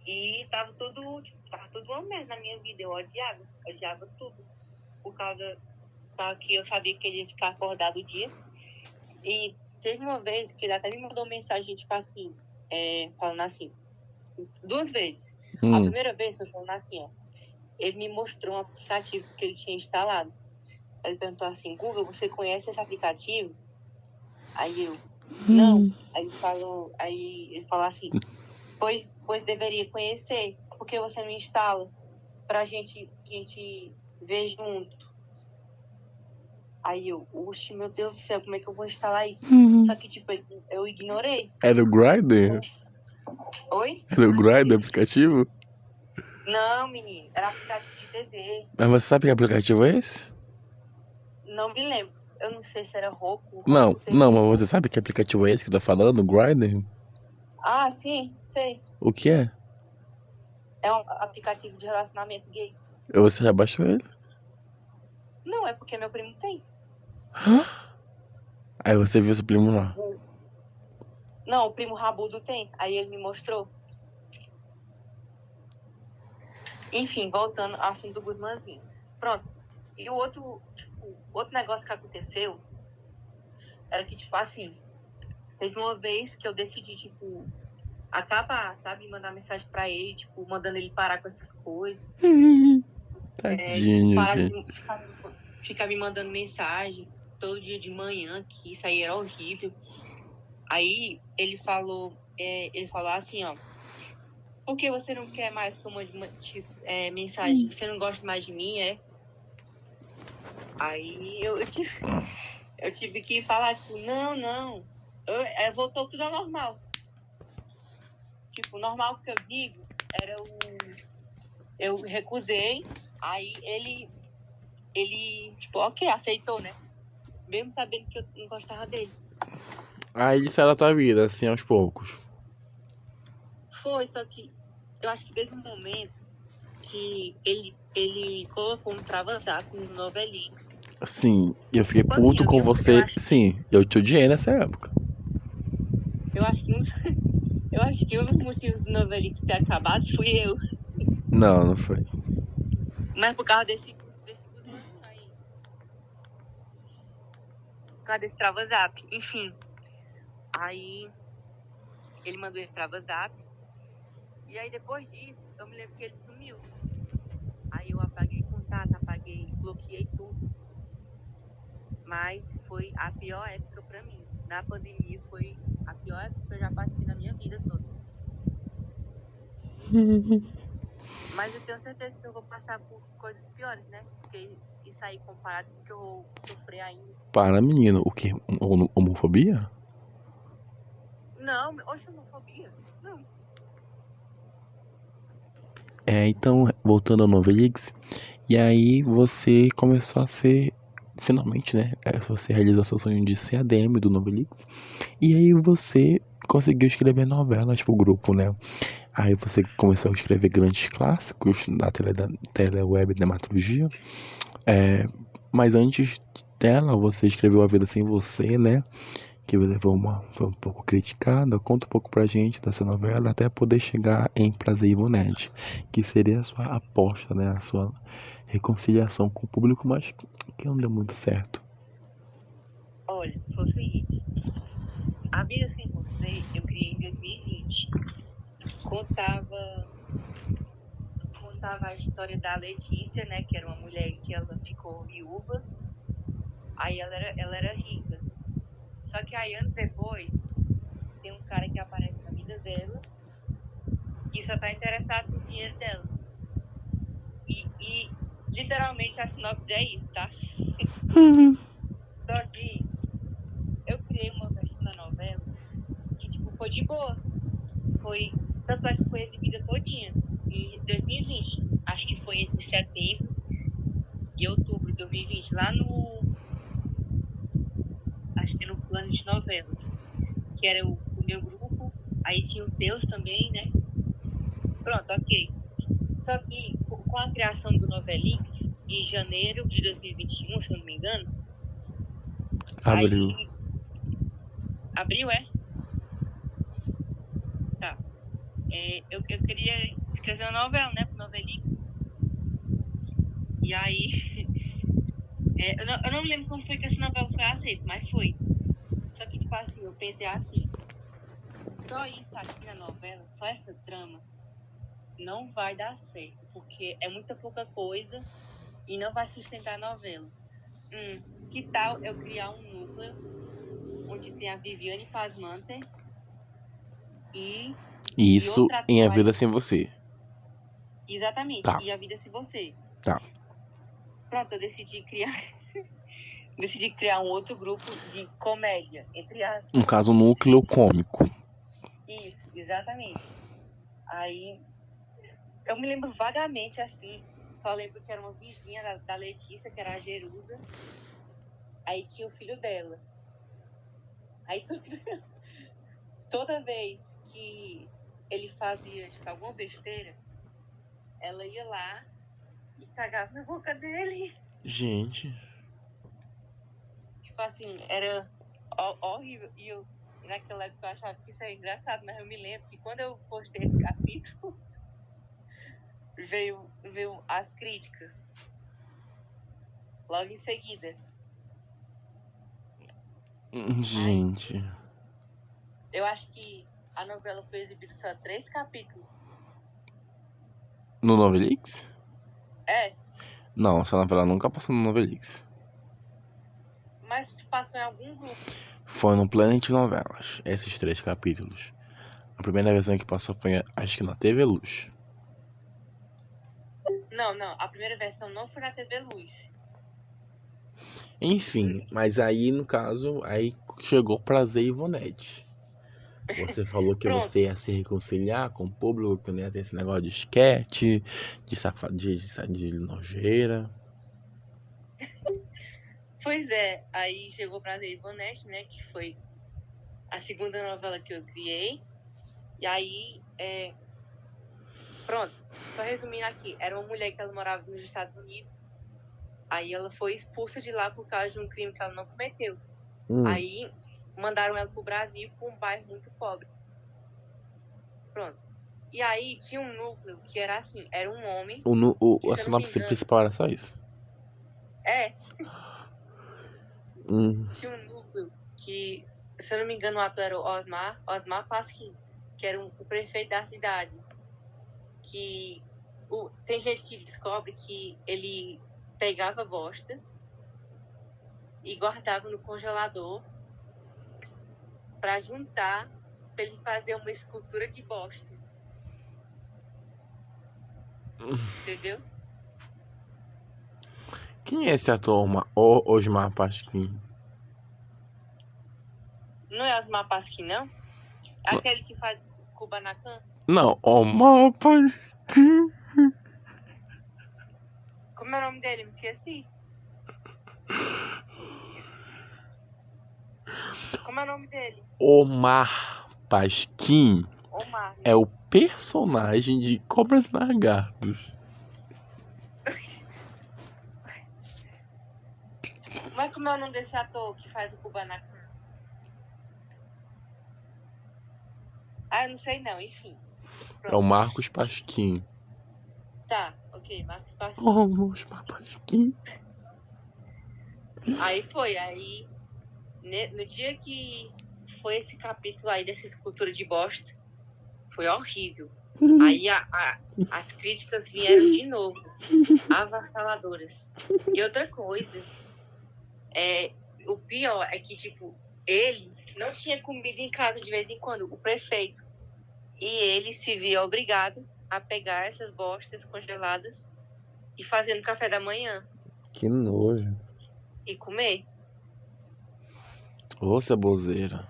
E tava tudo uma merda na minha vida. Eu odiava tudo. Por causa que eu sabia que ele ia ficar acordado o dia. E teve uma vez que ele até me mandou mensagem, tipo assim, falando assim, 2 vezes. A primeira vez foi falando assim, ó, ele me mostrou um aplicativo que ele tinha instalado. Ele perguntou assim, Google, você conhece esse aplicativo? Aí eu, não. Aí ele falou assim, pois deveria conhecer, porque você não instala pra gente ver junto. Aí eu, oxe, meu Deus do céu, como é que eu vou instalar isso? Só que, tipo, eu ignorei. Era o Grindr? Oi? Era o Grindr aplicativo? Não, menino, era aplicativo de TV. Mas você sabe que aplicativo é esse? Não me lembro. Eu não sei se era Roku. Não, TV. não, mas você sabe que aplicativo é esse que eu tô falando? O Grindr? Ah, sim, sei. O que é? É um aplicativo de relacionamento gay. Você já baixou ele? Não, é porque meu primo tem. Aí você viu seu primo lá. Não, o primo Rabudo tem. Aí ele me mostrou. Enfim, voltando ao assunto do Guzmãozinho. Pronto. E o outro negócio que aconteceu era que, tipo assim, teve uma vez que eu decidi, tipo, acabar, sabe? Mandar mensagem pra ele, tipo, mandando ele parar com essas coisas. Tadinho, parar gente. de ficar me mandando mensagem todo dia de manhã, que isso aí era horrível. Aí ele falou assim, ó, por que você não quer mais que eu mande mensagem? Você não gosta mais de mim, é? Aí eu tive que falar, tipo, não. Voltou tudo ao normal. Tipo, o normal que eu digo era eu recusei, aí ele, tipo, ok, aceitou, né? Mesmo sabendo que eu não gostava dele. Aí ele saiu da tua vida, assim, aos poucos. Foi, só que eu acho que teve um momento que ele colocou um trava-zap no Novelix. Sim, eu fiquei puto com você. Sim, eu te odiei nessa época. Eu acho que um dos motivos do Novelix ter acabado fui eu. Não foi. Mas por causa desse aí. Por causa desse trava-zap. Enfim. Aí ele mandou esse trava-zap. E aí depois disso, eu me lembro que ele sumiu. Aí eu apaguei contato. apaguei, bloqueei tudo. Mas foi a pior época pra mim. Na pandemia foi a pior época que eu já passei na minha vida toda. Mas eu tenho certeza que eu vou passar por coisas piores, né? Porque isso aí comparado com o que eu vou sofrer ainda. Para, menino, o que? Homofobia? Não, oxe, homofobia? Não. Então, voltando ao Novelix, e aí você começou a ser, finalmente, né? Você realizou seu sonho de ser ADM do Novelix. E aí você conseguiu escrever novelas pro grupo, né? Aí você começou a escrever grandes clássicos da teleweb dramaturgia. Mas antes dela, você escreveu A Vida Sem Você, né? Que foi um pouco criticada. Conta um pouco pra gente dessa novela, até poder chegar em Prazer e Ivonete, que seria a sua aposta, né? A sua reconciliação com o público, mas que não deu muito certo. Olha, foi o seguinte. A Vida Sem Você eu criei em 2020. Contava a história da Letícia, né? Que era uma mulher que ela ficou viúva. Aí ela era rica. Só que aí, anos depois, tem um cara que aparece na vida dela que só tá interessado no dinheiro dela. E literalmente a sinopse é isso, tá? Só que eu criei uma versão da novela que, tipo, foi de boa. Tanto é que foi exibida todinha em 2020. Acho que foi entre setembro e outubro de 2020, lá no... Acho que no plano de novelas. Que era o meu grupo. Aí tinha o Deus também, né? Pronto, ok. Só que com a criação do Novelix, em janeiro de 2021, se eu não me engano. Abriu. Aí... Abril, é? Tá. Eu queria escrever uma novela, né? Pro Novelix. E aí... eu não me lembro como foi que essa novela foi aceita, mas foi. Só que, tipo assim, eu pensei assim... Só isso aqui na novela, só essa trama, não vai dar certo. Porque é muita pouca coisa e não vai sustentar a novela. Que tal eu criar um núcleo onde tem a Viviane Pasmanter e Isso outra em A atriz. Vida Sem Você. Exatamente. Tá. E A Vida Sem Você. Tá. Pronto, eu decidi criar um outro grupo de comédia, entre aspas. No caso, um núcleo cômico. Isso, exatamente. Aí, eu me lembro vagamente, assim, só lembro que era uma vizinha da Letícia, que era a Jerusa. Aí tinha o filho dela. Aí, toda vez que ele fazia, tipo, alguma besteira, ela ia lá e cagava na boca dele. Gente. Tipo assim, era horrível. E naquela época eu achava que isso é engraçado, mas eu me lembro que quando eu postei esse capítulo, veio as críticas. Logo em seguida. Gente. Aí, eu acho que a novela foi exibida só 3 capítulos. No Novelix? É, Não, essa novela nunca passou no Novelix. mas passou em algum grupo. Foi no Planet Novelas, esses 3 capítulos. A primeira versão que passou foi, acho que na TV Luz. Não, a primeira versão não foi na TV Luz. Enfim, mas aí, no caso, aí chegou Prazer e Ivonete. Você falou que Pronto. você ia se reconciliar com o público, que não ia ter esse negócio de esquete, de nojeira. Pois é, aí chegou Prazer e Ivonete, né, que foi a segunda novela que eu criei. E aí, pronto, só resumindo aqui, era uma mulher que ela morava nos Estados Unidos. Aí ela foi expulsa de lá por causa de um crime que ela não cometeu. Aí mandaram ela pro Brasil, pra um bairro muito pobre. Pronto. E aí tinha um núcleo que era assim, era um homem... A sinopse principal era só isso? Tinha um núcleo que, se eu não me engano, o ator era o Osmar Pasquim, que era o prefeito da cidade. Que tem gente que descobre que ele pegava bosta e guardava no congelador pra juntar, pra ele fazer uma escultura de bosta. Entendeu? Quem é esse ator, Osmar Pasquim? Não é Osmar Pasquim, não? É aquele que faz Kubanacan? Não, Osmar Pasquim. Como é o nome dele? Me esqueci. Como é o nome dele? Omar Pasquim Omar. é o personagem de Cobras e Lagartos. Mas como é o nome desse ator que faz o Kubanacan? Ah, eu não sei não, enfim. É o Marcos Pasquim. Tá, ok, Marcos Pasquim. Osmar Pasquim. Aí no dia que foi esse capítulo aí dessa escultura de bosta, foi horrível. Aí as críticas vieram de novo, avassaladoras. E outra coisa, o pior é que, tipo, ele não tinha comida em casa de vez em quando, o prefeito. E ele se via obrigado a pegar essas bostas congeladas e fazer no café da manhã. Que nojo. E comer. Ô, ceboseira.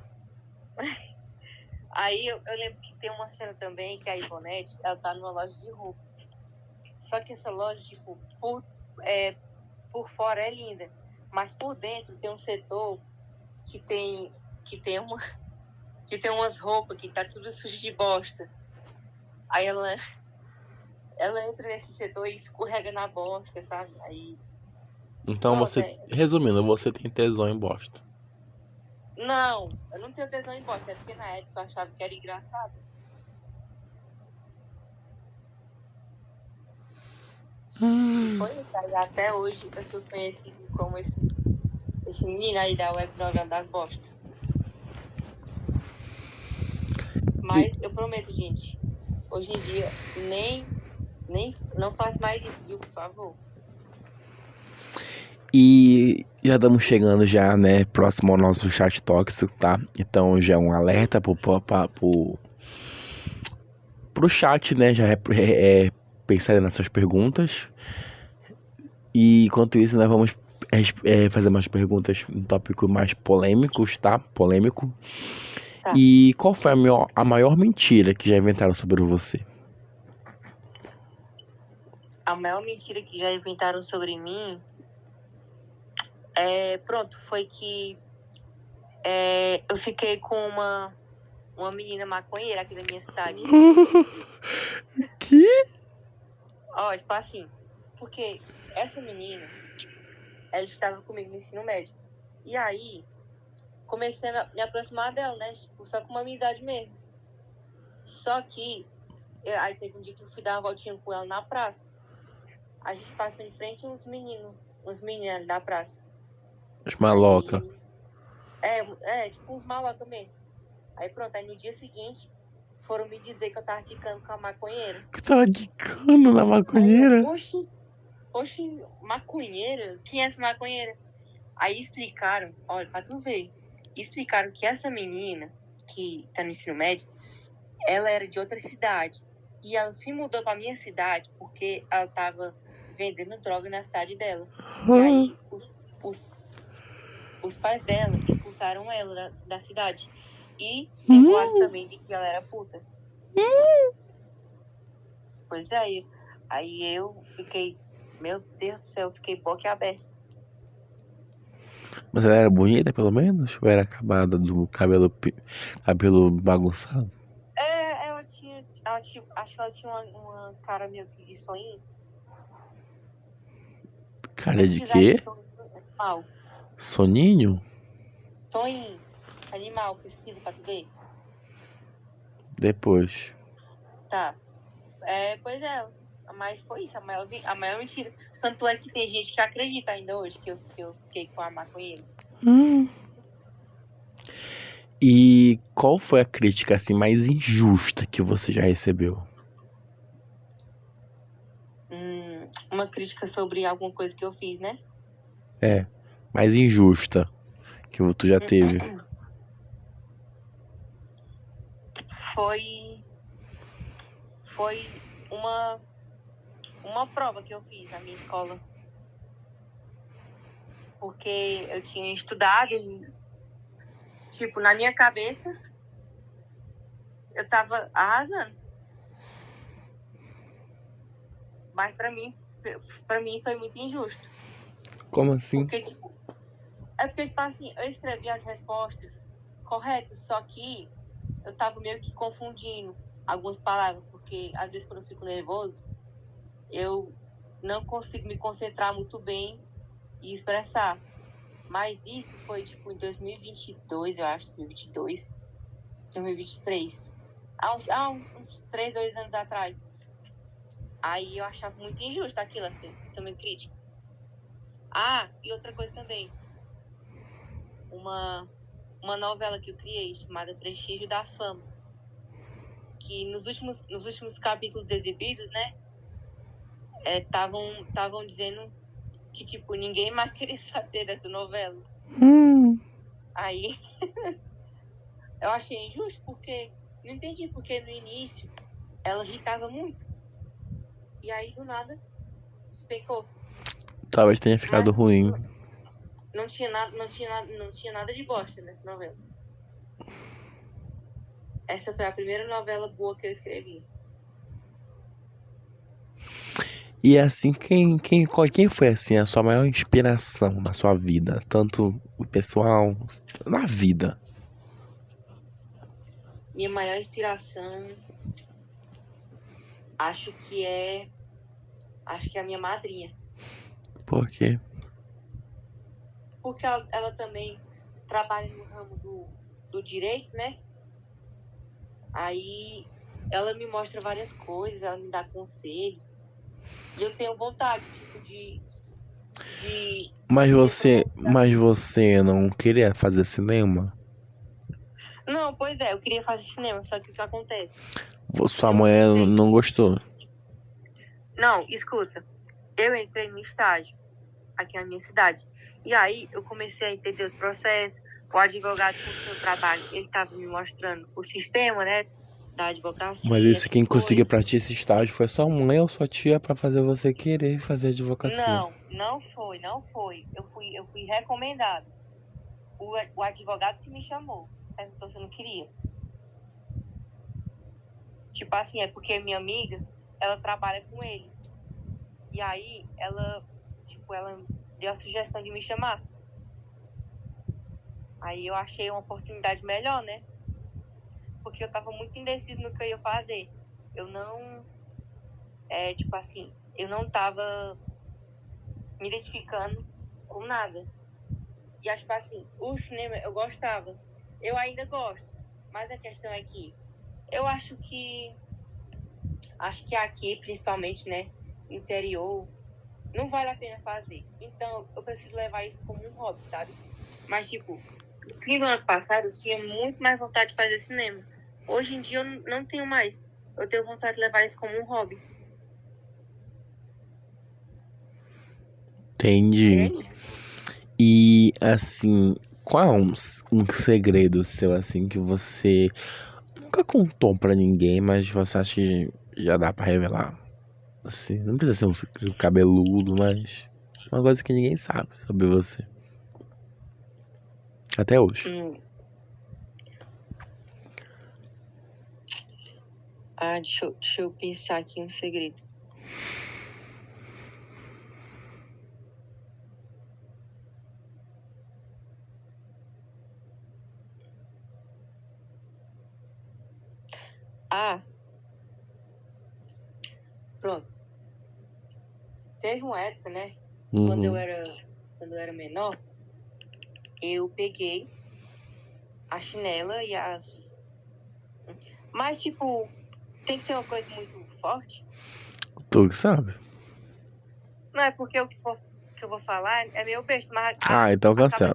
Aí eu lembro que tem uma cena também que a Ivonete, ela tá numa loja de roupa. Só que essa loja, tipo, por fora é linda. Mas por dentro tem um setor que tem umas roupas que tá tudo sujo de bosta. Aí ela entra nesse setor e escorrega na bosta, sabe? Aí... Então Pronto, você, resumindo, você tem tesão em bosta. Não, eu não tenho tesão em bosta, é porque na época eu achava que era engraçado. Foi isso, aí até hoje eu sou conhecido como esse menino aí da web novela das bostas. Mas eu prometo, gente, hoje em dia nem não faz mais isso, viu, por favor. E já estamos chegando já, né, próximo ao nosso chat tóxico, tá? Então já é um alerta pro chat, né, já pensar nas suas perguntas. E enquanto isso, nós vamos fazer umas perguntas um tópico mais polêmicos, tá? Polêmico. Tá. E qual foi a maior mentira que já inventaram sobre você? A maior mentira que já inventaram sobre mim foi que eu fiquei com uma menina maconheira aqui da minha cidade. Que? Ó, tipo assim, porque essa menina, ela estava comigo no ensino médio. E aí, comecei a me aproximar dela, né? Tipo, só com uma amizade mesmo. Só que, aí teve um dia que eu fui dar uma voltinha com ela na praça. A gente passou em frente uns meninos ali da praça. As maloca. Tipo uns maloca mesmo. Aí pronto, aí no dia seguinte, foram me dizer que eu tava quicando com a maconheira. Que tava quicando na maconheira? Aí, oxe, maconheira? Quem é essa maconheira? Aí explicaram, olha, pra tu ver, explicaram que essa menina, que tá no ensino médio, ela era de outra cidade. E ela se mudou pra minha cidade porque ela tava vendendo droga na cidade dela. E aí, os pais dela expulsaram ela da cidade. E tem boatos também de que ela era puta. Pois é, aí eu fiquei, meu Deus do céu, eu fiquei boquiaberta. Mas ela era bonita, pelo menos? Ou era acabada do cabelo bagunçado? Acho que ela tinha uma cara meio que de sonho. Cara de quê? Animal. Soninho? Sonho animal, pesquisa pra tu ver. Depois. Tá. Pois é, mas foi isso, a maior mentira. Tanto é que tem gente que acredita ainda hoje que eu fiquei com a maconheira. E qual foi a crítica assim mais injusta que você já recebeu? uma crítica sobre alguma coisa que eu fiz, né? É, mais injusta que tu já teve. Foi uma prova que eu fiz na minha escola. Porque eu tinha estudado e, tipo, na minha cabeça, eu tava arrasando. Mas pra mim foi muito injusto. Como assim? Porque, tipo, assim, eu escrevi as respostas corretas, só que eu tava meio que confundindo algumas palavras, porque às vezes quando eu fico nervoso, eu não consigo me concentrar muito bem e expressar. Mas isso foi, tipo, em 2022, eu acho, 2022, 2023. Há uns 3, 2 anos atrás. Aí eu achava muito injusto aquilo, assim, ser uma crítica. Ah, e outra coisa também. Uma novela que eu criei, chamada Prestígio da Fama. Que nos últimos capítulos exibidos, né, estavam dizendo que, tipo, ninguém mais queria saber dessa novela. Aí, eu achei injusto, porque não entendi porque no início ela irritava muito. E aí, do nada, despecou. Talvez tenha ficado ruim. Não tinha nada de bosta nessa novela. Essa foi a primeira novela boa que eu escrevi. E assim, quem foi assim a sua maior inspiração na sua vida? Tanto o pessoal, na vida. Minha maior inspiração, acho que é a minha madrinha. Por quê? Porque ela também trabalha no ramo do direito, né? Aí ela me mostra várias coisas, ela me dá conselhos. E eu tenho vontade, tipo, de Mas você não queria fazer cinema? Não, pois é, eu queria fazer cinema, só que o que acontece? Sua mãe não gostou? Não, escuta. Eu entrei no estágio aqui na minha cidade. E aí eu comecei a entender os processos. O advogado com o seu trabalho, ele estava me mostrando o sistema, né, da advocacia. Mas isso, quem conseguiu pra ti esse estágio foi sua mãe ou sua tia pra fazer você querer fazer advocacia? Não foi. Eu fui recomendado. O advogado que me chamou, perguntou se eu não queria. Tipo assim, é porque minha amiga, ela trabalha com ele. E aí, ela deu a sugestão de me chamar. Aí eu achei uma oportunidade melhor, né? Porque eu tava muito indeciso no que eu ia fazer. Eu não... tipo assim, eu não tava me identificando com nada. E acho que assim, o cinema eu gostava. Eu ainda gosto. Mas a questão é que eu acho que aqui, principalmente, né, interior, não vale a pena fazer. Então, eu preciso levar isso como um hobby, sabe? Mas, tipo, no fim do ano passado, eu tinha muito mais vontade de fazer cinema. Hoje em dia, eu não tenho mais. Eu tenho vontade de levar isso como um hobby. Entendi. E, assim, qual é um segredo seu, assim, que você nunca contou pra ninguém, mas você acha que já dá pra revelar? Assim, não precisa ser um segredo cabeludo, mas uma coisa que ninguém sabe sobre você. Até hoje. Deixa eu pensar aqui um segredo. Pronto. Teve uma época, né? Quando eu era menor, eu peguei a chinela e as... Mas, tipo, tem que ser uma coisa muito forte. Tu que sabe. Não, é porque o que eu vou falar é meio besta, mas... Então cancela.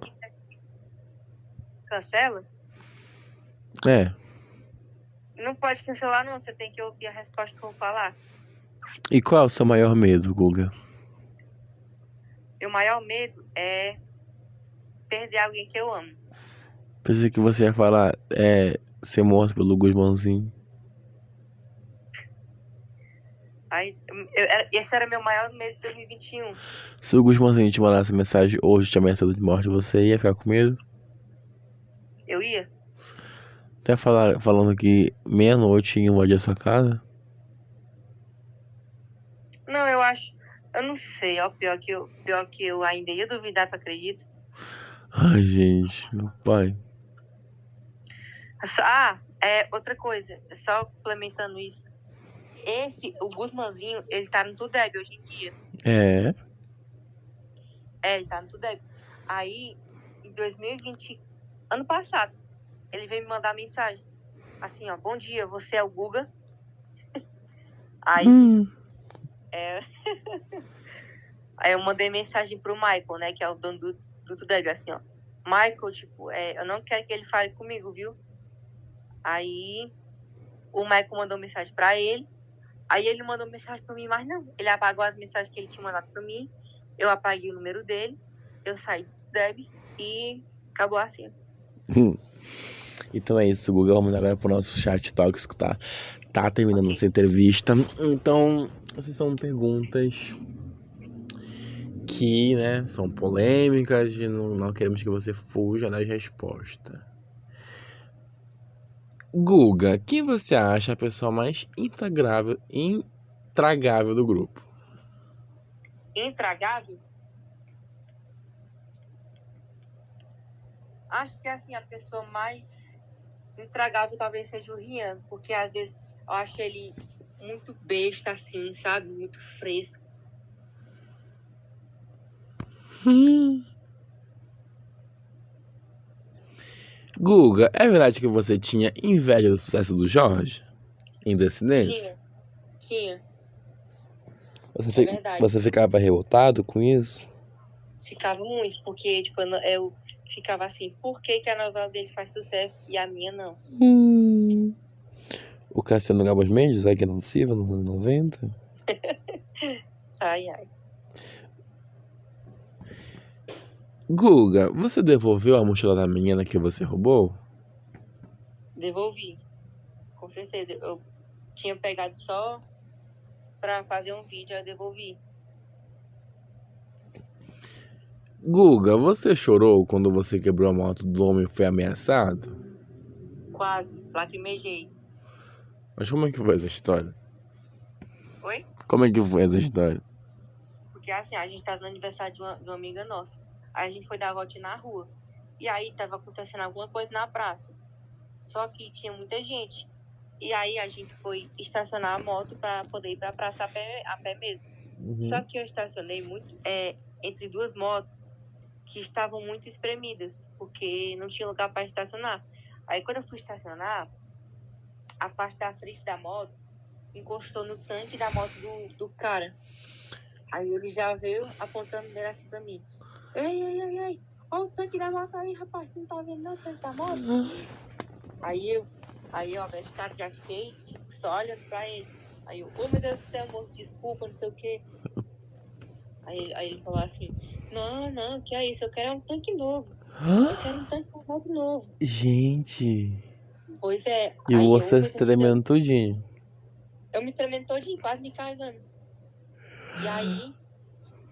Cancela? É. Não pode cancelar, não. Você tem que ouvir a resposta que eu vou falar. E qual é o seu maior medo, Guga? Meu maior medo é perder alguém que eu amo. Pensei que você ia falar ser morto pelo Guzmãozinho. Aí, esse era meu maior medo de 2021. Se o Guzmãozinho te mandasse mensagem hoje te ameaçando de morte, você ia ficar com medo? Eu ia? Até falando que meia-noite ia invadir a sua casa? Não, eu acho. Eu não sei, ó. Pior que eu ainda ia duvidar, tu acredita? Ai, gente, meu pai. Outra coisa, só complementando isso. O Guzmãozinho, ele tá no Tudeb hoje em dia. É. Ele tá no Tudeb. Aí, em 2020, ano passado, ele veio me mandar mensagem. Assim, ó, bom dia, você é o Guga? Aí, aí eu mandei mensagem pro Michael, né, que é o dono do Tudeb, assim, ó. Michael, tipo, eu não quero que ele fale comigo, viu? Aí, o Michael mandou mensagem pra ele. Aí ele mandou mensagem pra mim, mas não. Ele apagou as mensagens que ele tinha mandado pra mim. Eu apaguei o número dele. Eu saí do Deb e acabou assim. Então é isso, Guga. Vamos agora pro nosso chat tóxico, tá? Tá terminando essa entrevista. Então, essas são perguntas que, né, são polêmicas e não queremos que você fuja das respostas. Guga, quem você acha a pessoa mais intragável do grupo? Intragável? Acho que assim, a pessoa mais intragável talvez seja o Rian, porque às vezes eu acho ele muito besta, assim, sabe? Muito fresco. Guga, é verdade que você tinha inveja do sucesso do Jorge em Descendência? Tinha. Você, É verdade. você ficava revoltado com isso? Ficava muito, porque tipo, eu ficava assim, por que a novela dele faz sucesso e a minha não? O Cassiano Gabas Mendes, que era Silva nos anos 90? Ai, ai. Guga, você devolveu a mochila da menina que você roubou? Devolvi. Com certeza. Eu tinha pegado só pra fazer um vídeo, eu devolvi. Guga, você chorou quando você quebrou a moto do homem e foi ameaçado? Quase. Lacrimejei. Mas como é que foi essa história? Oi? Como é que foi essa história? Porque assim, a gente tava no aniversário de uma amiga nossa. Aí a gente foi dar a volta na rua. E aí tava acontecendo alguma coisa na praça. Só que tinha muita gente. E aí a gente foi estacionar a moto pra poder ir pra praça a pé mesmo. Só que eu estacionei entre duas motos que estavam muito espremidas, porque não tinha lugar para estacionar. Aí quando eu fui estacionar, a parte da frente da moto encostou no tanque da moto do cara. Aí ele já veio apontando nele assim pra mim. Ei, olha o tanque da moto aí, rapaz, você não tá vendo não o tanque da moto? Aí eu abestado, já fiquei, tipo, só olhando pra ele. Aí eu, meu Deus do céu, moço, desculpa, não sei o quê. Aí ele falou assim, não, que é isso, eu quero um tanque novo. Eu quero um tanque de moto novo. Gente. Pois é. E Aí você se tremendo tudinho. Eu me tremendo todinho, quase me carregando. E aí,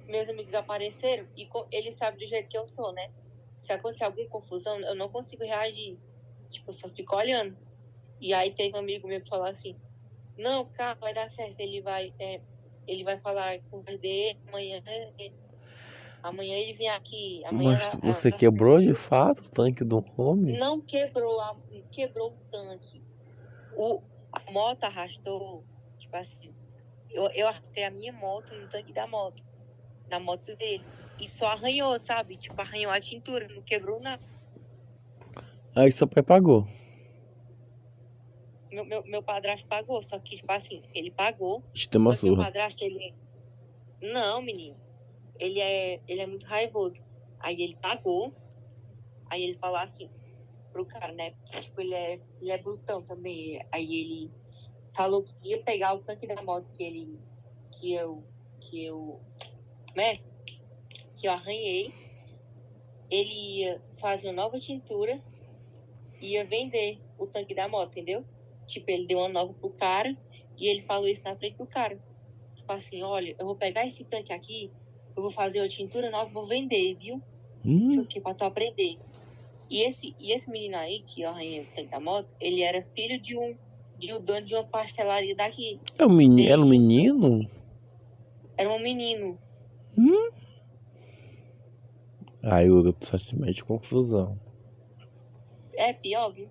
meus amigos apareceram e eles sabem do jeito que eu sou, né? Se acontecer alguma confusão, eu não consigo reagir. Tipo, eu só fico olhando. E aí teve um amigo meu que falou assim, não, cara, vai dar certo, ele vai falar com o dele amanhã ele vem aqui. Mas você quebrou de fato o tanque do homem? Não quebrou o tanque. A moto arrastou, tipo assim, eu arrastei a minha moto no tanque da moto dele. E só arranhou, sabe? Tipo, arranhou a tintura, não quebrou nada. Aí seu pai pagou. Meu padrasto pagou, só que, tipo assim, ele pagou. Te deu uma só que meu surra. padrasto, Não, menino. Ele é muito raivoso. Aí ele pagou. Aí ele falou assim pro cara, né? Tipo, ele é brutão também. Aí ele falou que ia pegar o tanque da moto que eu, né? que eu arranhei. Ele ia fazer uma nova tintura e ia vender o tanque da moto, entendeu? Tipo, ele deu uma nova pro cara e ele falou isso na frente do cara. Tipo assim, olha, eu vou pegar esse tanque aqui, eu vou fazer uma tintura nova e vou vender, viu? Não sei o que, pra tu aprender. E esse menino aí, que eu arranhei o tanque da moto, ele era filho de um dono de uma pastelaria daqui. Era um menino? Era um menino. Ai, Hugo, tu só te mete confusão. É pior, viu?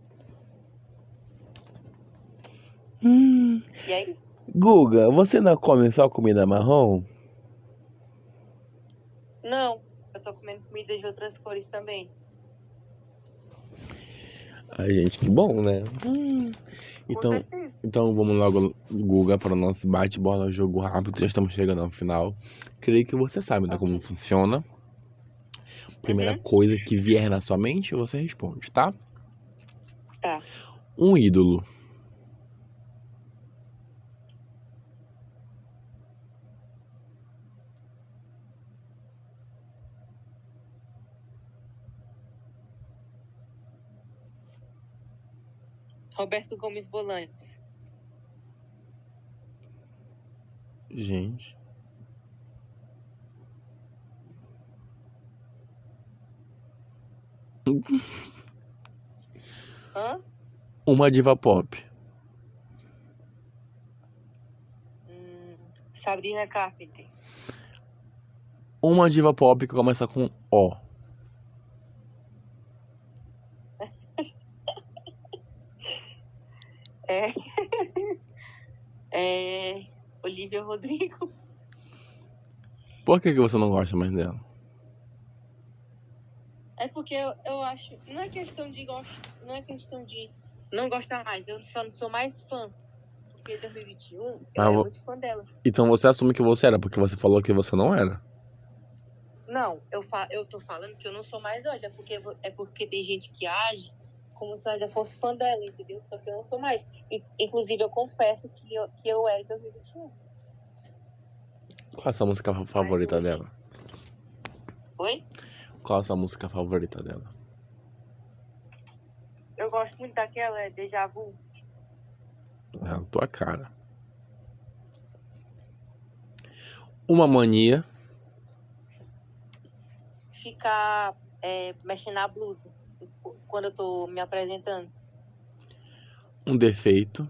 E aí? Guga, você não come só comida marrom? Não, eu tô comendo comida de outras cores também. Ai, gente, que bom, né? Com certeza. Então vamos logo, Guga, para o nosso bate-bola, jogo rápido. Já estamos chegando ao final. Creio que você sabe, né, como funciona. Primeira coisa que vier na sua mente, você responde, tá? Tá. Um ídolo. Roberto Gomes Bolaños. Gente. Hã? Uma diva pop. Sabrina Carpenter. Uma diva pop que começa com O. Olivia Rodrigo. Por que você não gosta mais dela? É porque eu acho. Não é questão de não é questão de não gostar mais. Eu só não sou mais fã. Porque em 2021 eu era muito fã dela. Então você assume que você era, porque você falou que você não era. Não, eu tô falando que eu não sou mais hoje. É porque tem gente que age como se eu ainda fosse fã dela, entendeu? Só que eu não sou mais. Inclusive, eu confesso que eu era em 2021. Qual é a sua música favorita dela? Oi? Qual é a sua música favorita dela? Eu gosto muito daquela Deja Vu. É a tua cara. Uma mania. Ficar mexendo na blusa quando eu tô me apresentando. Um defeito.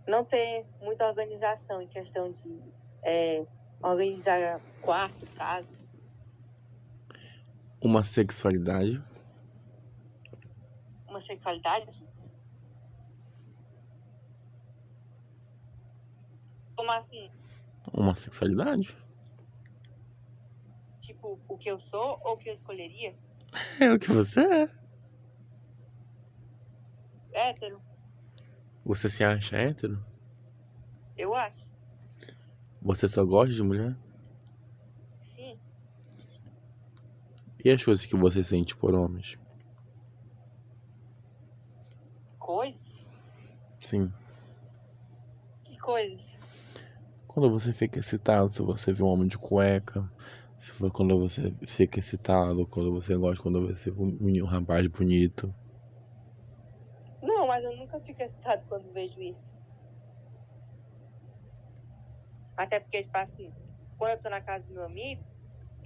Não ter muita organização em questão de organizar quarto, casa. Uma sexualidade. Uma sexualidade? Como assim? Uma sexualidade? Tipo, o que eu sou ou o que eu escolheria? É o que você é. Hétero? Você se acha hétero? Eu acho. Você só gosta de mulher? Sim. E as coisas que você sente por homens? Coisas? Sim. Que coisas? Quando você fica excitado, se você vê um homem de cueca, se for quando você fica excitado, quando você gosta, quando você vê um rapaz bonito. Não, mas eu nunca fico excitado quando vejo isso. Até porque, tipo assim, quando eu tô na casa do meu amigo,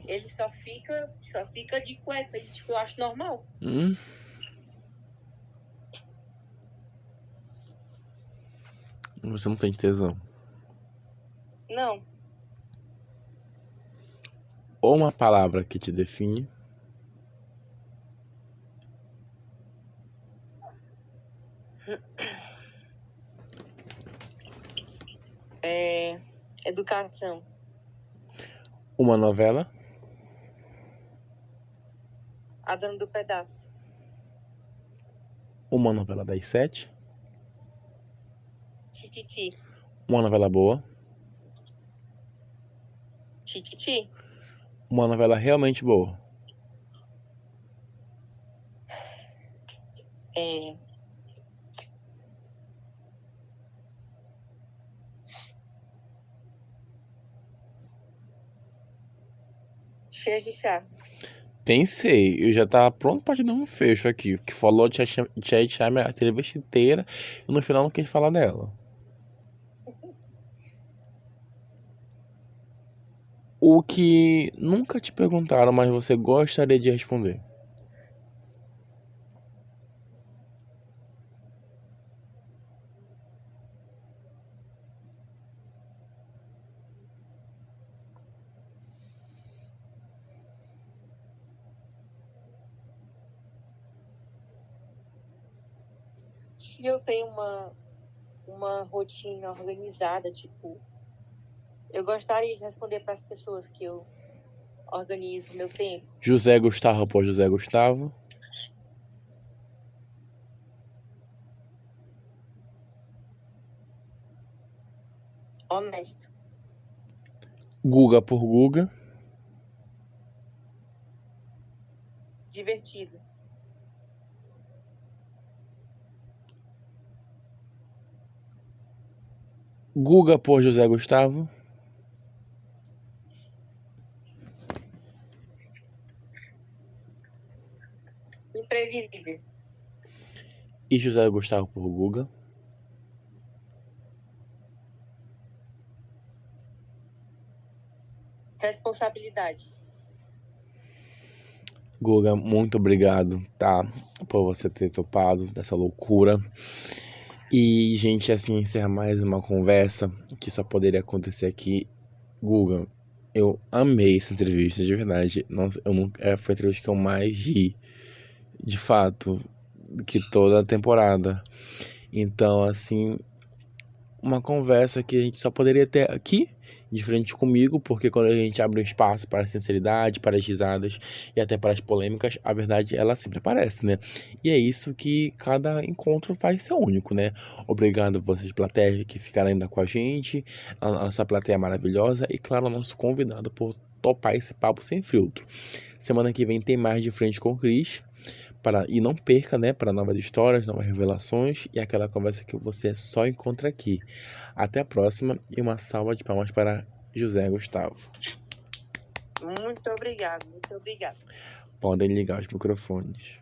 ele só fica de cueca. E, tipo, eu acho normal. Você não tem tesão. Não. Ou uma palavra que te define. Educação. Uma novela. A Dona do Pedaço. Uma novela das 7. Tititi. Uma novela boa. Tititi. Uma novela realmente boa. É, cheia de chá. Pensei, eu já tava pronto pra te dar um fecho aqui. Que falou de Chame a entrevista inteira e no final não quis falar dela. O que nunca te perguntaram, mas você gostaria de responder. Se eu tenho uma rotina organizada, tipo, eu gostaria de responder para as pessoas que eu organizo meu tempo. José Gustavo por José Gustavo. Honesto. Guga por Guga. Divertido. Guga por José Gustavo. Imprevisível. E José Gustavo por Guga. Responsabilidade. Guga, muito obrigado, tá? Por você ter topado dessa loucura. E, gente, assim encerra mais uma conversa que só poderia acontecer aqui. Guga, eu amei essa entrevista, de verdade. Nossa, eu nunca, foi a entrevista que eu mais ri, de fato, que toda a temporada. Então, assim, uma conversa que a gente só poderia ter aqui, de frente comigo, porque quando a gente abre um espaço para a sinceridade, para as risadas e até para as polêmicas, a verdade ela sempre aparece, né? E é isso que cada encontro faz ser único, né? Obrigado vocês, plateia, que ficaram ainda com a gente, a nossa plateia maravilhosa e, claro, o nosso convidado por topar esse papo sem filtro. Semana que vem tem mais de frente com o Cris. E não perca, né, para novas histórias, novas revelações e aquela conversa que você só encontra aqui. Até a próxima e uma salva de palmas para José Gustavo. Muito obrigado, muito obrigado. Podem ligar os microfones.